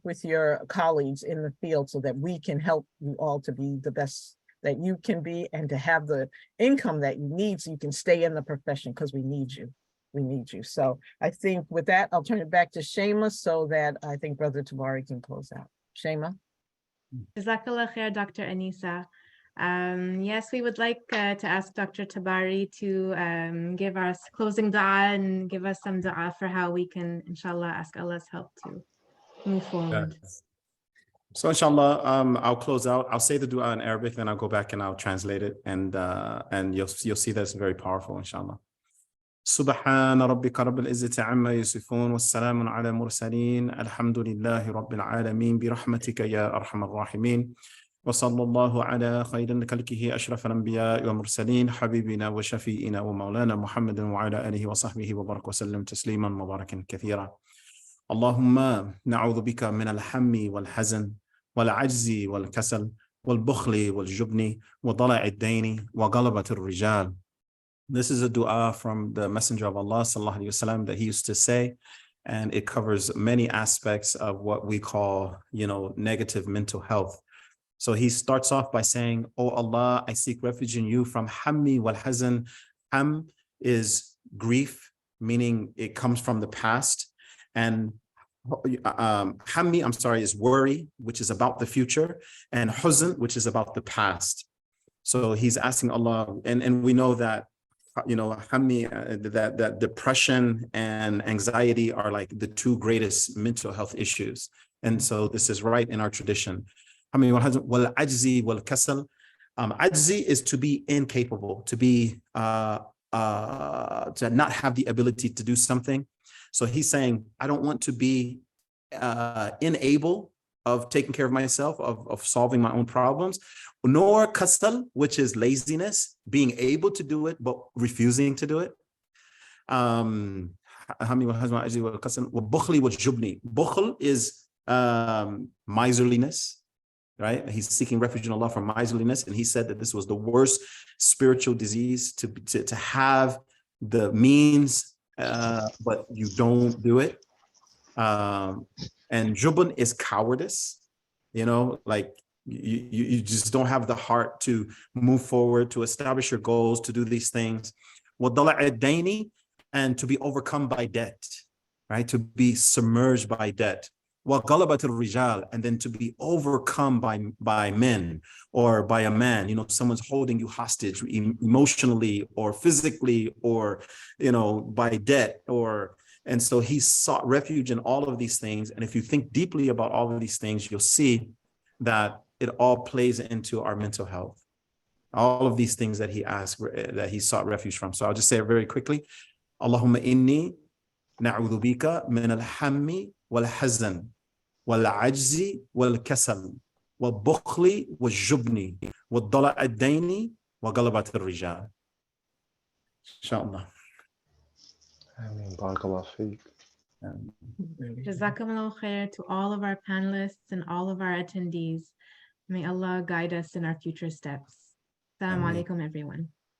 with your colleagues in the field so that we can help you all to be the best that you can be and to have the income that you need so you can stay in the profession, because we need you. We need you. So I think with that, I'll turn it back to Shema so that I think Brother Tabari can close out. Shema. Jazakallah khair, Dr. Anisa. Yes, we would like to ask Dr. Tabari to give us closing dua and give us some dua for how we can, inshallah, ask Allah's help to move forward. So inshallah, I'll close out. I'll say the dua in Arabic, then I'll go back and I'll translate it, and you'll see that it's very powerful, inshallah. سبحان ربك رب العزة عما يصفون والسلام على المرسلين الحمد لله رب العالمين برحمتك يا أرحم الراحمين وصلى الله على خير خلقه أشرف الأنبياء والمرسلين حبيبنا وشفيئنا ومولانا محمد وعلى آله وصحبه وبارك وسلم تسليما مباركا كثيرا. اللهم نعوذ بك من الهم والحزن والعجز والكسل والبخل والجبن وضلع الدين وغلبة الرجال. This is a dua from the Messenger of Allah sallallahu alaihi wasallam that he used to say, and it covers many aspects of what we call, negative mental health. So he starts off by saying, "Oh Allah, I seek refuge in you from hammi wal hazan." Ham is grief, meaning it comes from the past, and hammi, is worry, which is about the future, and huzn, which is about the past. So he's asking Allah, and we know that that depression and anxiety are like the two greatest mental health issues. And so this is right in our tradition. Ajzi is to be incapable, to be to not have the ability to do something. So he's saying, I don't want to be unable of taking care of myself, of solving my own problems, nor kasal, which is laziness, being able to do it, but refusing to do it. Bukhl is miserliness, right? He's seeking refuge in Allah from miserliness. And he said that this was the worst spiritual disease, to have the means, but you don't do it. And jubn is cowardice, like you just don't have the heart to move forward, to establish your goals, to do these things. And to be overcome by debt, right? To be submerged by debt. And then to be overcome by men or by a man, someone's holding you hostage emotionally or physically, or, by debt and so he sought refuge in all of these things. And if you think deeply about all of these things, you'll see that it all plays into our mental health. All of these things that he asked, that he sought refuge from. So I'll just say it very quickly. Allahumma inni na'udhu bika min al-hammi wal-hazan wal-ajzi wal-kasal wal-bukhli wal-jubni wal-dala' ad-dayni wa-galabat al-rijal. Inshallah. Barakallah feek. Jazakumullah khair to all of our panelists and all of our attendees. May Allah guide us in our future steps. Assalamu alaikum, everyone.